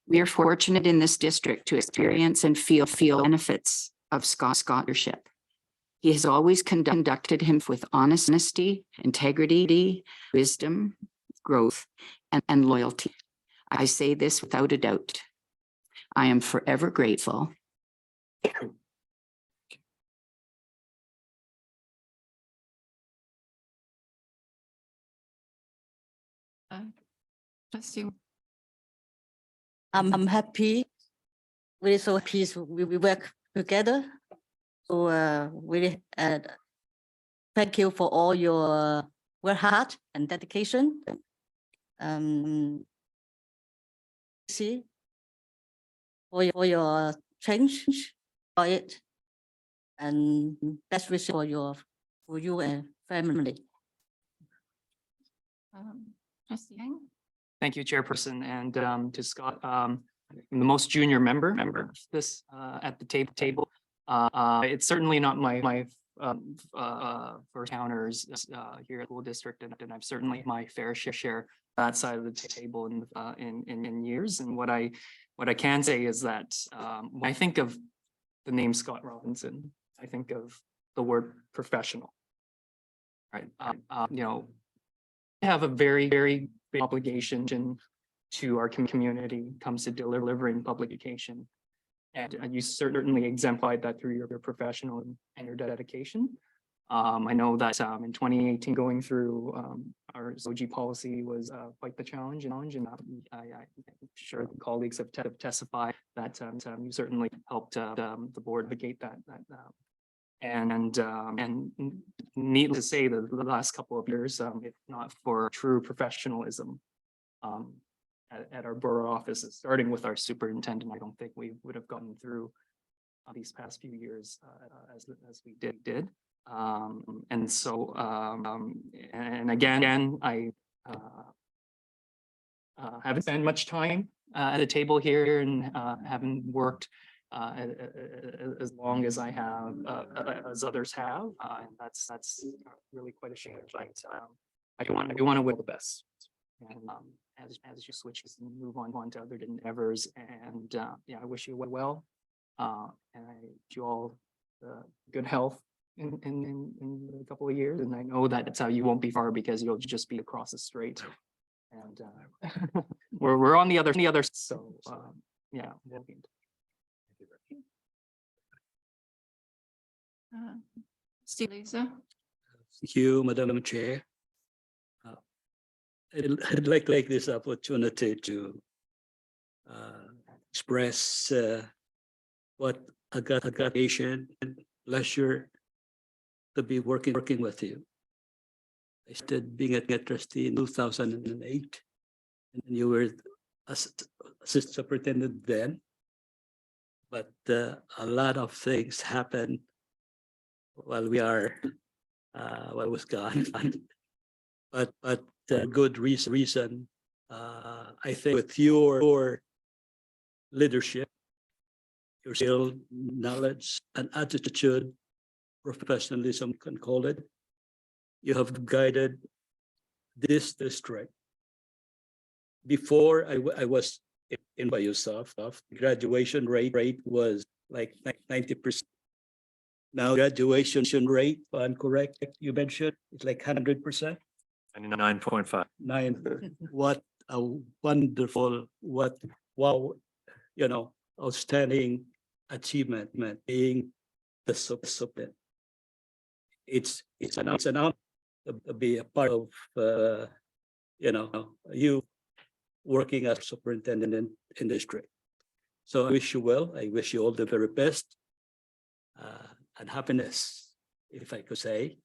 We are fortunate in this district to experience and feel benefits of Scott's leadership. He has always conducted him with honesty, integrity, wisdom, growth, and loyalty. I say this without a doubt. I am forever grateful. Trustee. I'm happy. We're so peaceful. We work together. So really thank you for all your work hard and dedication. See for your change for it, and best wishes for you and family. Trustee Yang. Thank you, Chairperson, and to Scott, I'm the most junior member of this at the table. It's certainly not my first encounters here at school district, and I've certainly my fair share that side of the table in years. And what I can say is that when I think of the name Scott Robinson, I think of the word professional. Right, you know, I have a very big obligation to our community when it comes to delivering public education. And you certainly exemplified that through your professional and your dedication. I know that in 2018, going through our OG policy was quite the challenge, and I'm sure the colleagues have testified that you certainly helped the board navigate that. And needless to say, the last couple of years, if not for true professionalism at our borough offices, starting with our superintendent, I don't think we would have gotten through these past few years as we did. And so, and again, I haven't spent much time at the table here and haven't worked as long as I have, as others have. And that's really quite a shame, but I do want to wish the best. And as you switch and move on to other endeavors, and yeah, I wish you well. And I wish you all good health in a couple of years. And I know that it's how you won't be far because you'll just be across the street. And we're on the other, so yeah. We'll be in touch. Steve Lisa. Thank you, Madam Chair. I'd like to take this opportunity to express what I got occasion and pleasure to be working with you. I started being a trustee in 2008, and you were assistant superintendent then. But a lot of things happened while we are while I was gone. but good reason. I think with your leadership, your skill, knowledge, and attitude, professionalism, can call it, you have guided this district. Before I was in by yourself, graduation rate was like 90%. Now graduation rate, if I'm correct, you mentioned it's like 100%. 99.5. 9. What a wonderful, wow, outstanding achievement, being the supplement. It's an honor to be a part of you working as superintendent in district. So I wish you well. I wish you all the very best and happiness, if I could say,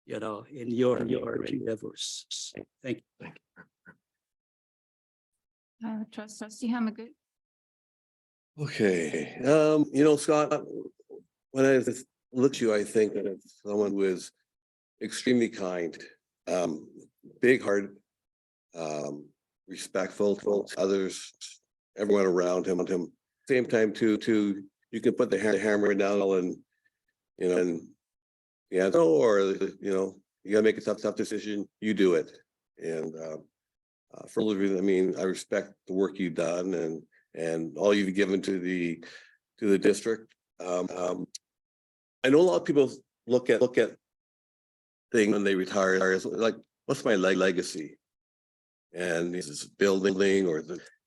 in your endeavors. Thank you. Trustee Hamagut. Okay, Scott, when I look at you, I think that it's someone who is extremely kind, big heart, respectful to others, everyone around him. Same time too, you can put the hammer down and or you gotta make a tough decision. You do it, and for all of you, I respect the work you've done and all you've given to the district. I know a lot of people look at things when they retire as like, what's my legacy? And this is building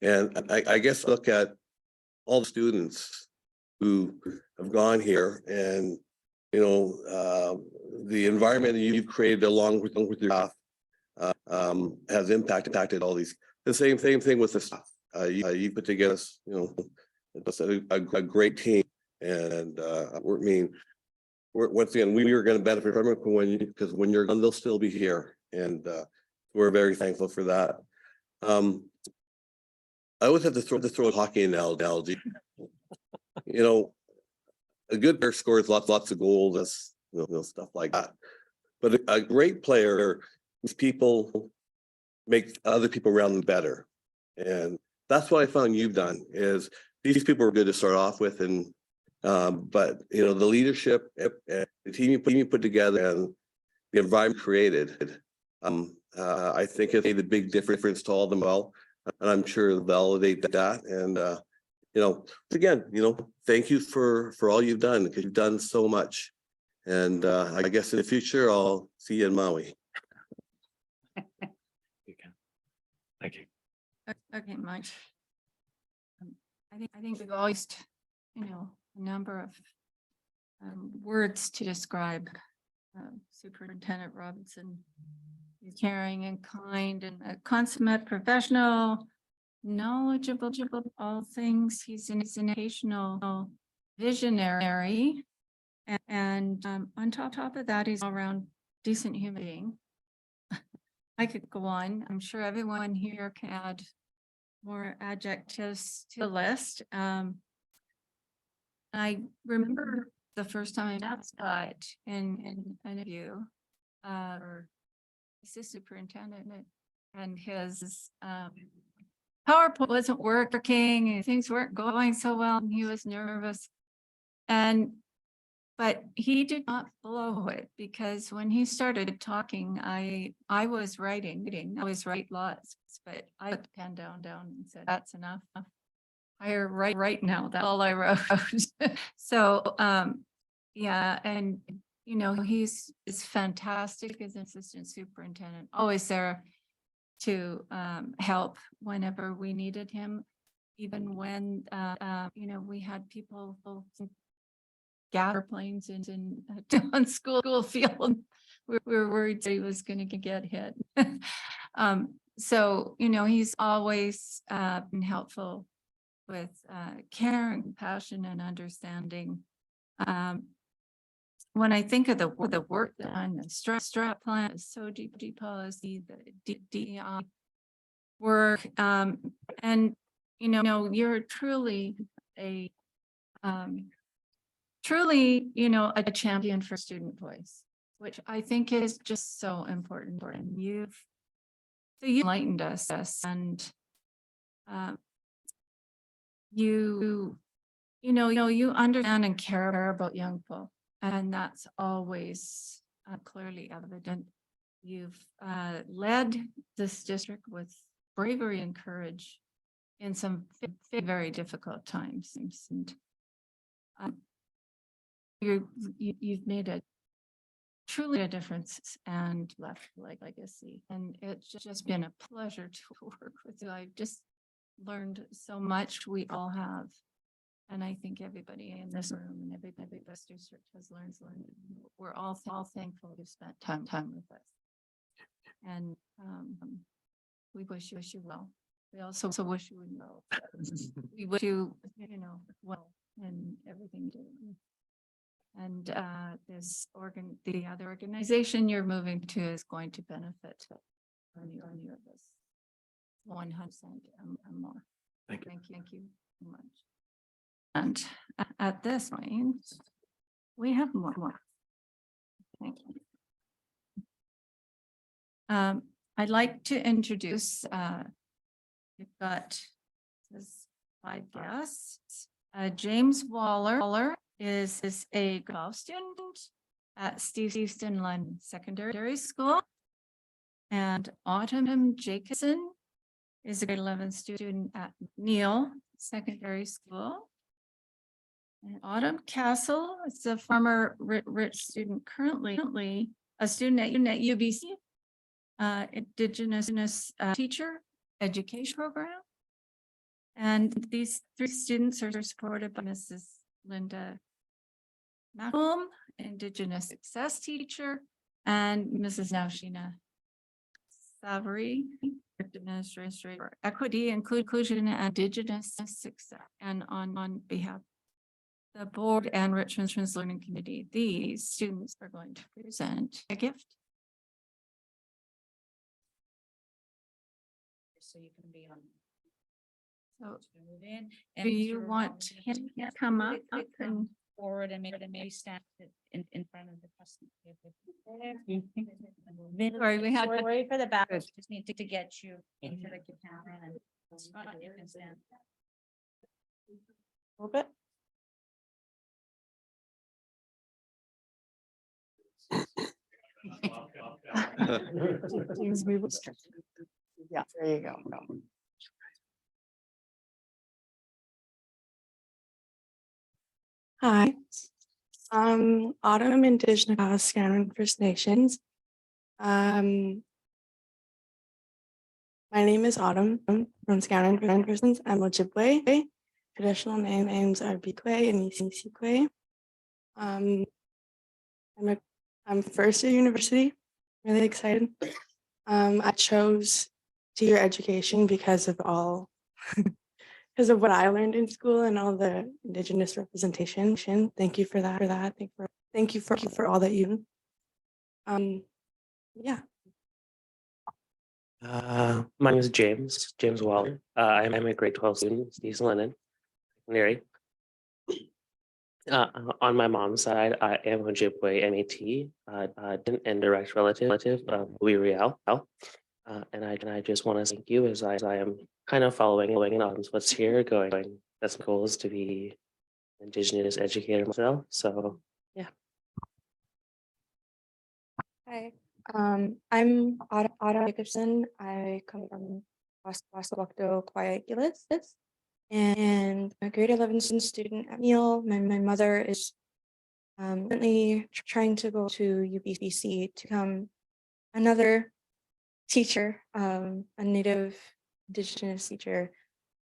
and I guess look at all the students who have gone here and the environment that you've created along with your staff has impacted all these. The same thing with the staff. You put together, a great team, and once again, we are going to benefit from it because when you're gone, they'll still be here, and we're very thankful for that. I always have to throw a hockey analogy. A good player scores lots of goals, stuff like that. But a great player is people make other people around them better, and that's what I found you've done. Is these people were good to start off with, and but the leadership, the team you put together, and the environment created, I think it made a big difference to all of them all, and I'm sure they'll validate that. And again, thank you for all you've done, because you've done so much. And I guess in the future, I'll see you in Maui. Thank you. Okay, Mike. I think we've always, a number of words to describe Superintendent Robinson. He's caring and kind and a consummate professional, knowledgeable of all things. He's an educational visionary. And on top of that, he's all around decent human being. I could go on. I'm sure everyone here can add more adjectives to the list. I remember the first time I met Scott in an interview, or assistant superintendent, and his PowerPoint wasn't working and things weren't going so well, and he was nervous. But he did not blow it, because when he started talking, I was writing, I was write lots, but I put the pen down and said, that's enough. I right now, that's all I wrote. So, yeah, and you know, is fantastic as an assistant superintendent, always there to help whenever we needed him, even when you know, we had people gather planes in on school field. We were worried that he was going to get hit. So, you know, he's always been helpful with care and compassion and understanding. When I think of the work done, the strap plan, the SOGI policy, the DEI work, and you know, you're truly a you know, a champion for student voice, which I think is just so important. And you enlightened us, and you know, you understand and care about young people. And that's always clearly evident. You've led this district with bravery and courage in some very difficult times. And you've made a truly a difference and left legacy. And it's just been a pleasure to work with you. I've just learned so much. We all have. And I think everybody in this room and every best district has learned. We're all thankful you spent time with us. And we wish you well. We also wish you well. We wish you, you know, well in everything you do. And the other organization you're moving to is going to benefit on you of this 100% and more. Thank you. Thank you so much. And at this point, we have more. Thank you. I'd like to introduce, we've got 5 guests. James Waller is a golf student at Steveston Lund Secondary School. And Autumn Jacobson is a grade 11 student at Neil Secondary School. And Autumn Castle is a former rich student, currently a student at UBC, Indigenous teacher education program. And these 3 students are supported by Mrs. Linda Macomb, Indigenous success teacher, and Mrs. Naushina Savory, administrator for equity, inclusion, and Indigenous success. And on behalf of the board and Richmond's Learning Committee, these students are going to present a gift. So you can be on. So Move in. do you want him to come up and Forward and maybe stand in front of the customer. Sorry, we had to- Wait for the back. Just need to get you into the camera and. You can stand. A little bit. Yeah, there you go. Hi, Autumn, Indigenous Scanning First Nations. My name is Autumn. I'm from Scanning First Nations. I'm Ojibwe. Traditional names are Bikwe and Isikwe. I'm first year university. Really excited. I chose 2-year education because of because of what I learned in school and all the Indigenous representation. Thank you for that. Thank you for all that you. Yeah. My name is James Waller. I'm a grade 12 student, Steve Lennon, Secondary. On my mom's side, I am Ojibwe MAT, an indirect relative of Louis Riel. And I just want to thank you as I am kind of following on what's here, going, that's my goal is to be Indigenous educator myself. So yeah. Hi, I'm Autumn Jacobson. I come from Wasawakto, Kwakilis. And a grade 11 student at Neil. My mother is currently trying to go to UBC to become another teacher, a Native Indigenous teacher.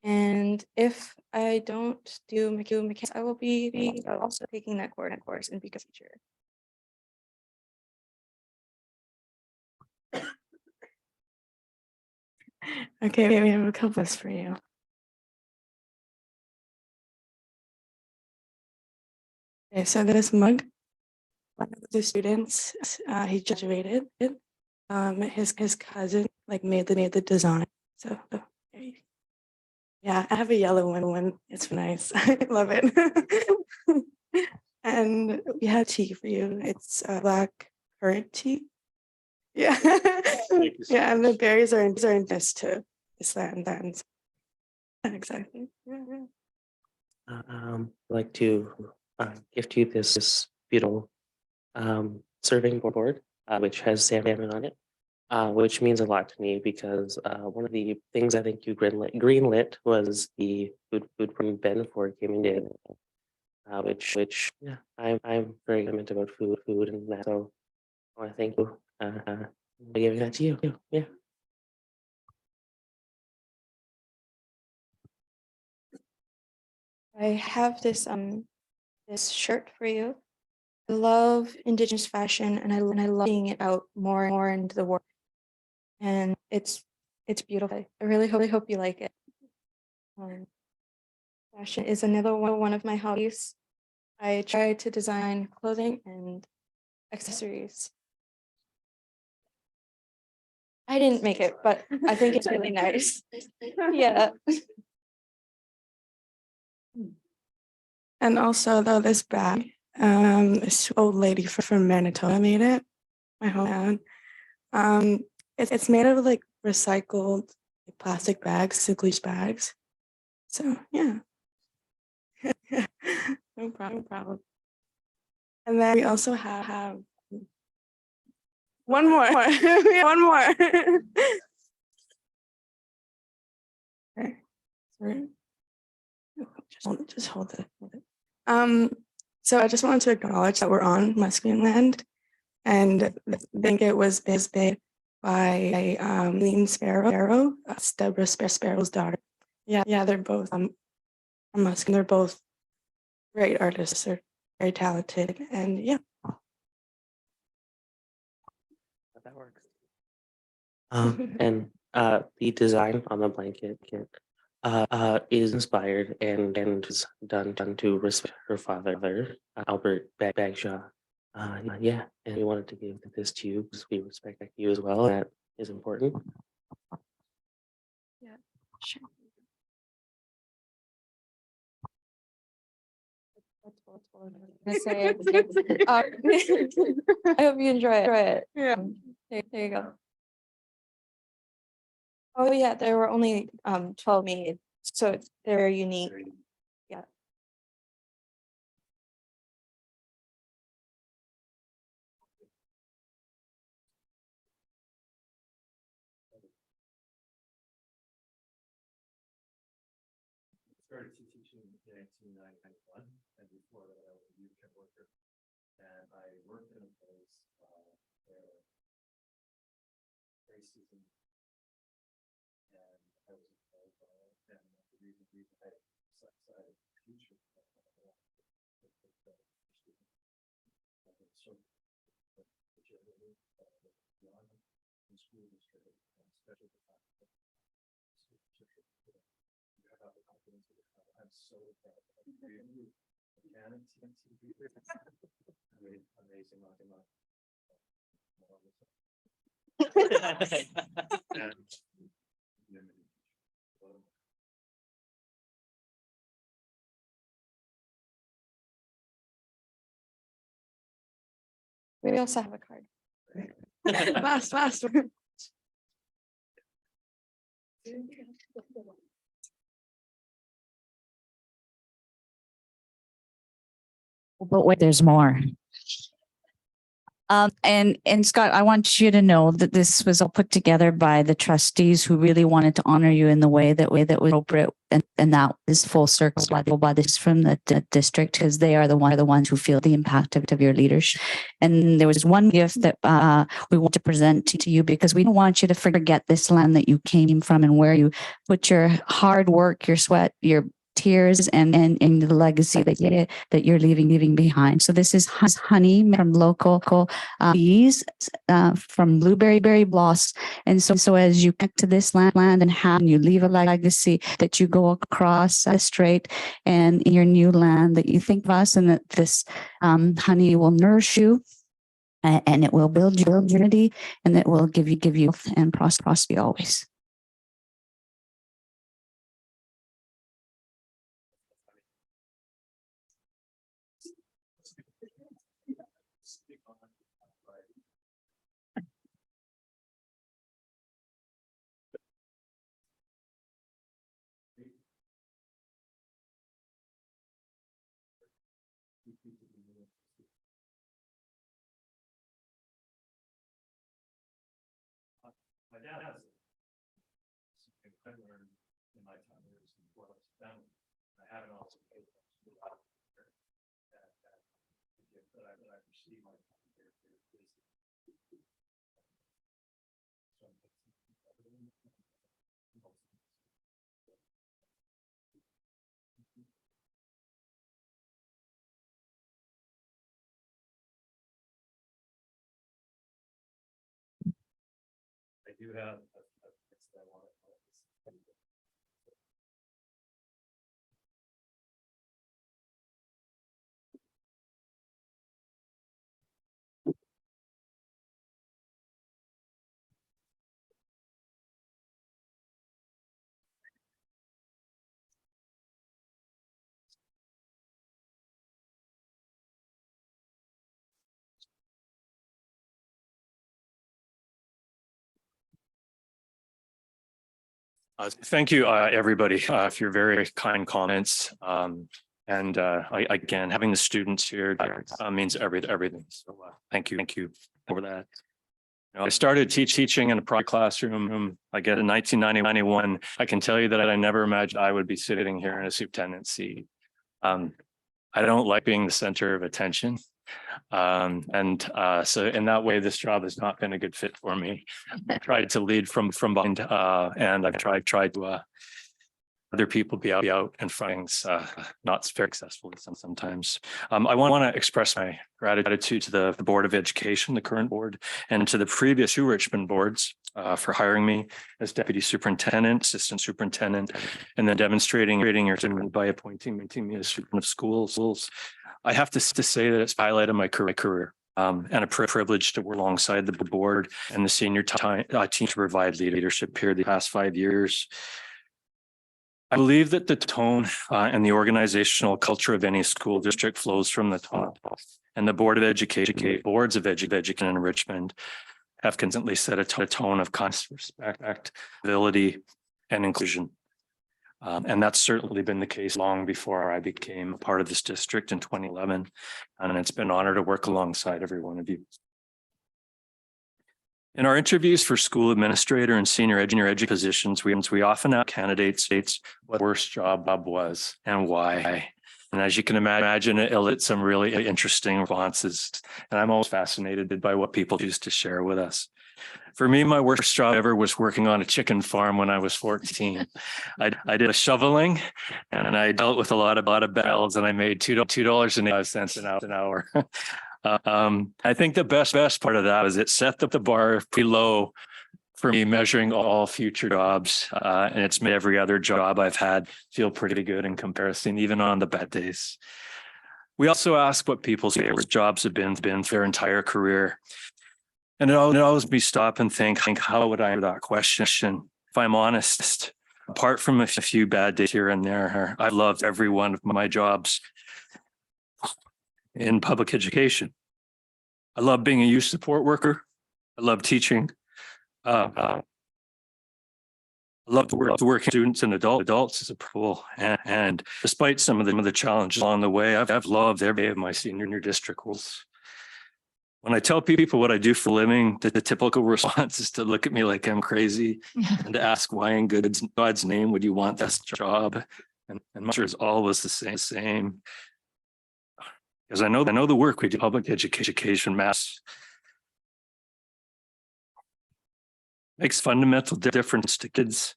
And if I don't do mechanics, I will be also taking that course and become a teacher. Okay, we have a couple for you. Okay, so this mug, one of the students, he graduated. His cousin like made the design. So yeah, I have a yellow one. It's nice. I love it. And we have tea for you. It's black currant tea. Yeah, yeah, and the berries are in this too. This that. Exactly. Yeah. I'd like to gift you this beautiful serving board, which has salmon on it, which means a lot to me because one of the things I think you greenlit was the food from Ben for Gaming Day, which yeah, I'm very committed about food and that. So I want to thank you for giving that to you. Yeah. I have this shirt for you. I love Indigenous fashion and I love seeing it out more into the world. And it's beautiful. I really hope you like it. Fashion is another one of my hobbies. I try to design clothing and accessories. I didn't make it, but I think it's really nice. Yeah. And also though this bag, this old lady from Manitoba made it, my hometown. It's made out of like recycled plastic bags, single-use bags. So yeah. No problem. And then we also have one more. We have one more. Okay. Sorry. Just hold it. So I just wanted to acknowledge that we're on Musqueam land, and I think it was made by Lean Sparrow, Deborah Sparrow's daughter. Yeah, they're both from Musqueam. They're both great artists. They're very talented, and yeah. That works. And the design on the blanket is inspired and is done to respect her father, Albert Bagshaw. Yeah, and we wanted to give this to you because we respect you as well. That is important. Yeah, sure. I hope you enjoy it. Yeah. There you go. Oh yeah, there were only 12 made, so they're very unique. Yeah. Started teaching in 1991, and before that I was a youth camp worker, and I worked in a place where racism and I was involved by it, and the reason I decided the future school district, especially the fact that have the confidence that I'm so proud of you. Mechanics, amazing, We also have a card. Last. But wait, there's more. And Scott, I want you to know that this was all put together by the trustees who really wanted to honor you in the way that was appropriate. And that is full circle by this from the district, because they are the ones who feel the impact of your leadership. And there was one gift that we want to present to you, because we don't want you to forget this land that you came from and where you put your hard work, your sweat, your tears and the legacy that you're leaving behind. So this is honey from local bees from blueberry blossom. And so as you get to this land and you leave a legacy, that you go across the strait and in your new land, that you think of us, and that this honey will nourish you. And it will build unity, and it will give you health and prosperity always. My dad has something I learned in my time here is important to family. I haven't also paid that gift that I received my time here is I do have I want to. Thank you, everybody, for your very kind comments. Again, having the students here means everything. So thank you for that. I started teaching in a private classroom, I guess in 1991. I can tell you that I never imagined I would be sitting here in a superintendent seat. I don't like being the center of attention. So in that way, this job has not been a good fit for me. I tried to lead from behind, and I've tried to other people be out in front, not very successfully sometimes. I want to express my gratitude to the Board of Education, the current board, and to the previous two Richmond boards for hiring me as deputy superintendent, assistant superintendent, and then demonstrating your commitment by appointing me as superintendent of schools. I have to say that it's highlighted my career. And a privilege to work alongside the board and the senior team to provide leadership here the past 5 years. I believe that the tone and the organizational culture of any school district flows from the top, and the boards of education in Richmond have consistently set a tone of constant respect, civility, and inclusion. And that's certainly been the case long before I became a part of this district in 2011. And it's been an honor to work alongside every one of you. In our interviews for school administrator and senior education positions, we often ask candidates what the worst job was and why. And as you can imagine, it elicits some really interesting responses. And I'm always fascinated by what people choose to share with us. For me, my worst job ever was working on a chicken farm when I was 14. I did shoveling, and I dealt with a lot of bells, and I made $2.85 an hour. I think the best part of that is it set the bar pretty low for me, measuring all future jobs, and it's made every other job I've had feel pretty good in comparison, even on the bad days. We also ask what people's favorite jobs have been for their entire career. And it always me stop and think, how would I answer that question? If I'm honest, apart from a few bad days here and there, I loved every one of my jobs in public education. I love being a youth support worker. I love teaching. I love the work with students and adults as a principal. And despite some of the challenges along the way, I've loved every day of my senior district roles. When I tell people what I do for a living, the typical response is to look at me like I'm crazy and to ask why in God's name would you want this job? And my answer is always the same. Because I know the work we do, public education matters. Makes fundamental difference to kids.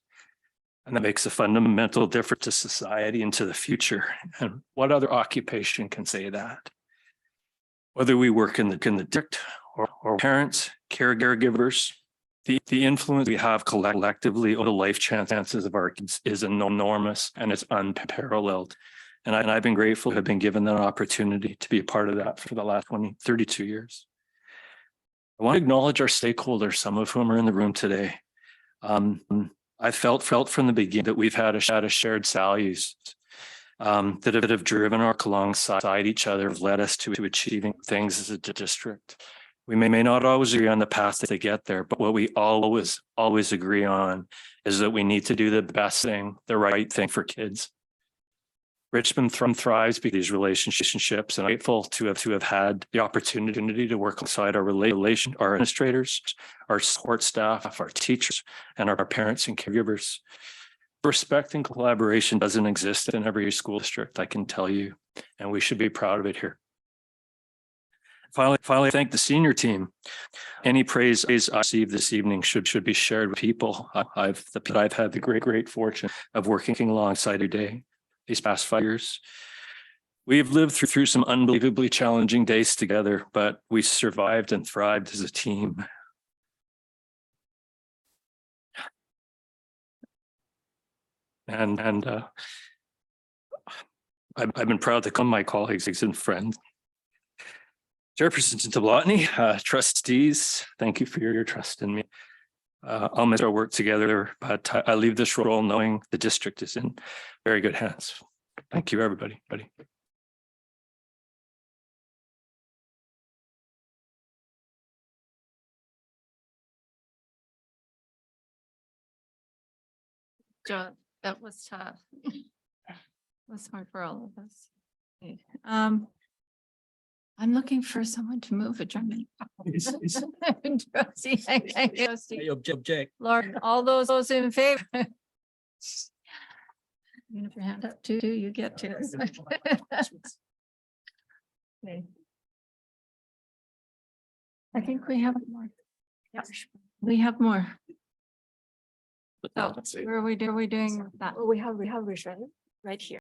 And that makes a fundamental difference to society and to the future. And what other occupation can say that? Whether we work in the district or parents, caregivers, the influence we have collectively over the life chances of our kids is enormous and it's unparalleled. And I've been grateful to have been given that opportunity to be a part of that for the last 32 years. I want to acknowledge our stakeholders, some of whom are in the room today. I felt from the beginning that we've had a shared values that have driven our work alongside each other, have led us to achieving things as a district. We may not always agree on the path to get there, but what we always agree on is that we need to do the best thing, the right thing for kids. Richmond thrives because of these relationships, and I'm grateful to have had the opportunity to work alongside our administrators, our support staff, our teachers, and our parents and caregivers. Respect and collaboration doesn't exist in every school district, I can tell you, and we should be proud of it here. Finally, thank the senior team. Any praise I receive this evening should be shared with people I've had the great fortune of working alongside today. These past 5 years, we have lived through some unbelievably challenging days together, but we survived and thrived as a team. And I've been proud to call my colleagues and friends. Chairperson Tablotny, trustees, thank you for your trust in me. I'll miss our work together, but I leave this role knowing the district is in very good hands. Thank you, everybody. John, that was tough. Was hard for all of us. Okay. I'm looking for someone to move adjournment. Trustee, I object. Lord, all those in favor? You have your hand up too, you get to. Okay. I think we have more. Yes, we have more. So where are we doing that? We have Richmond right here.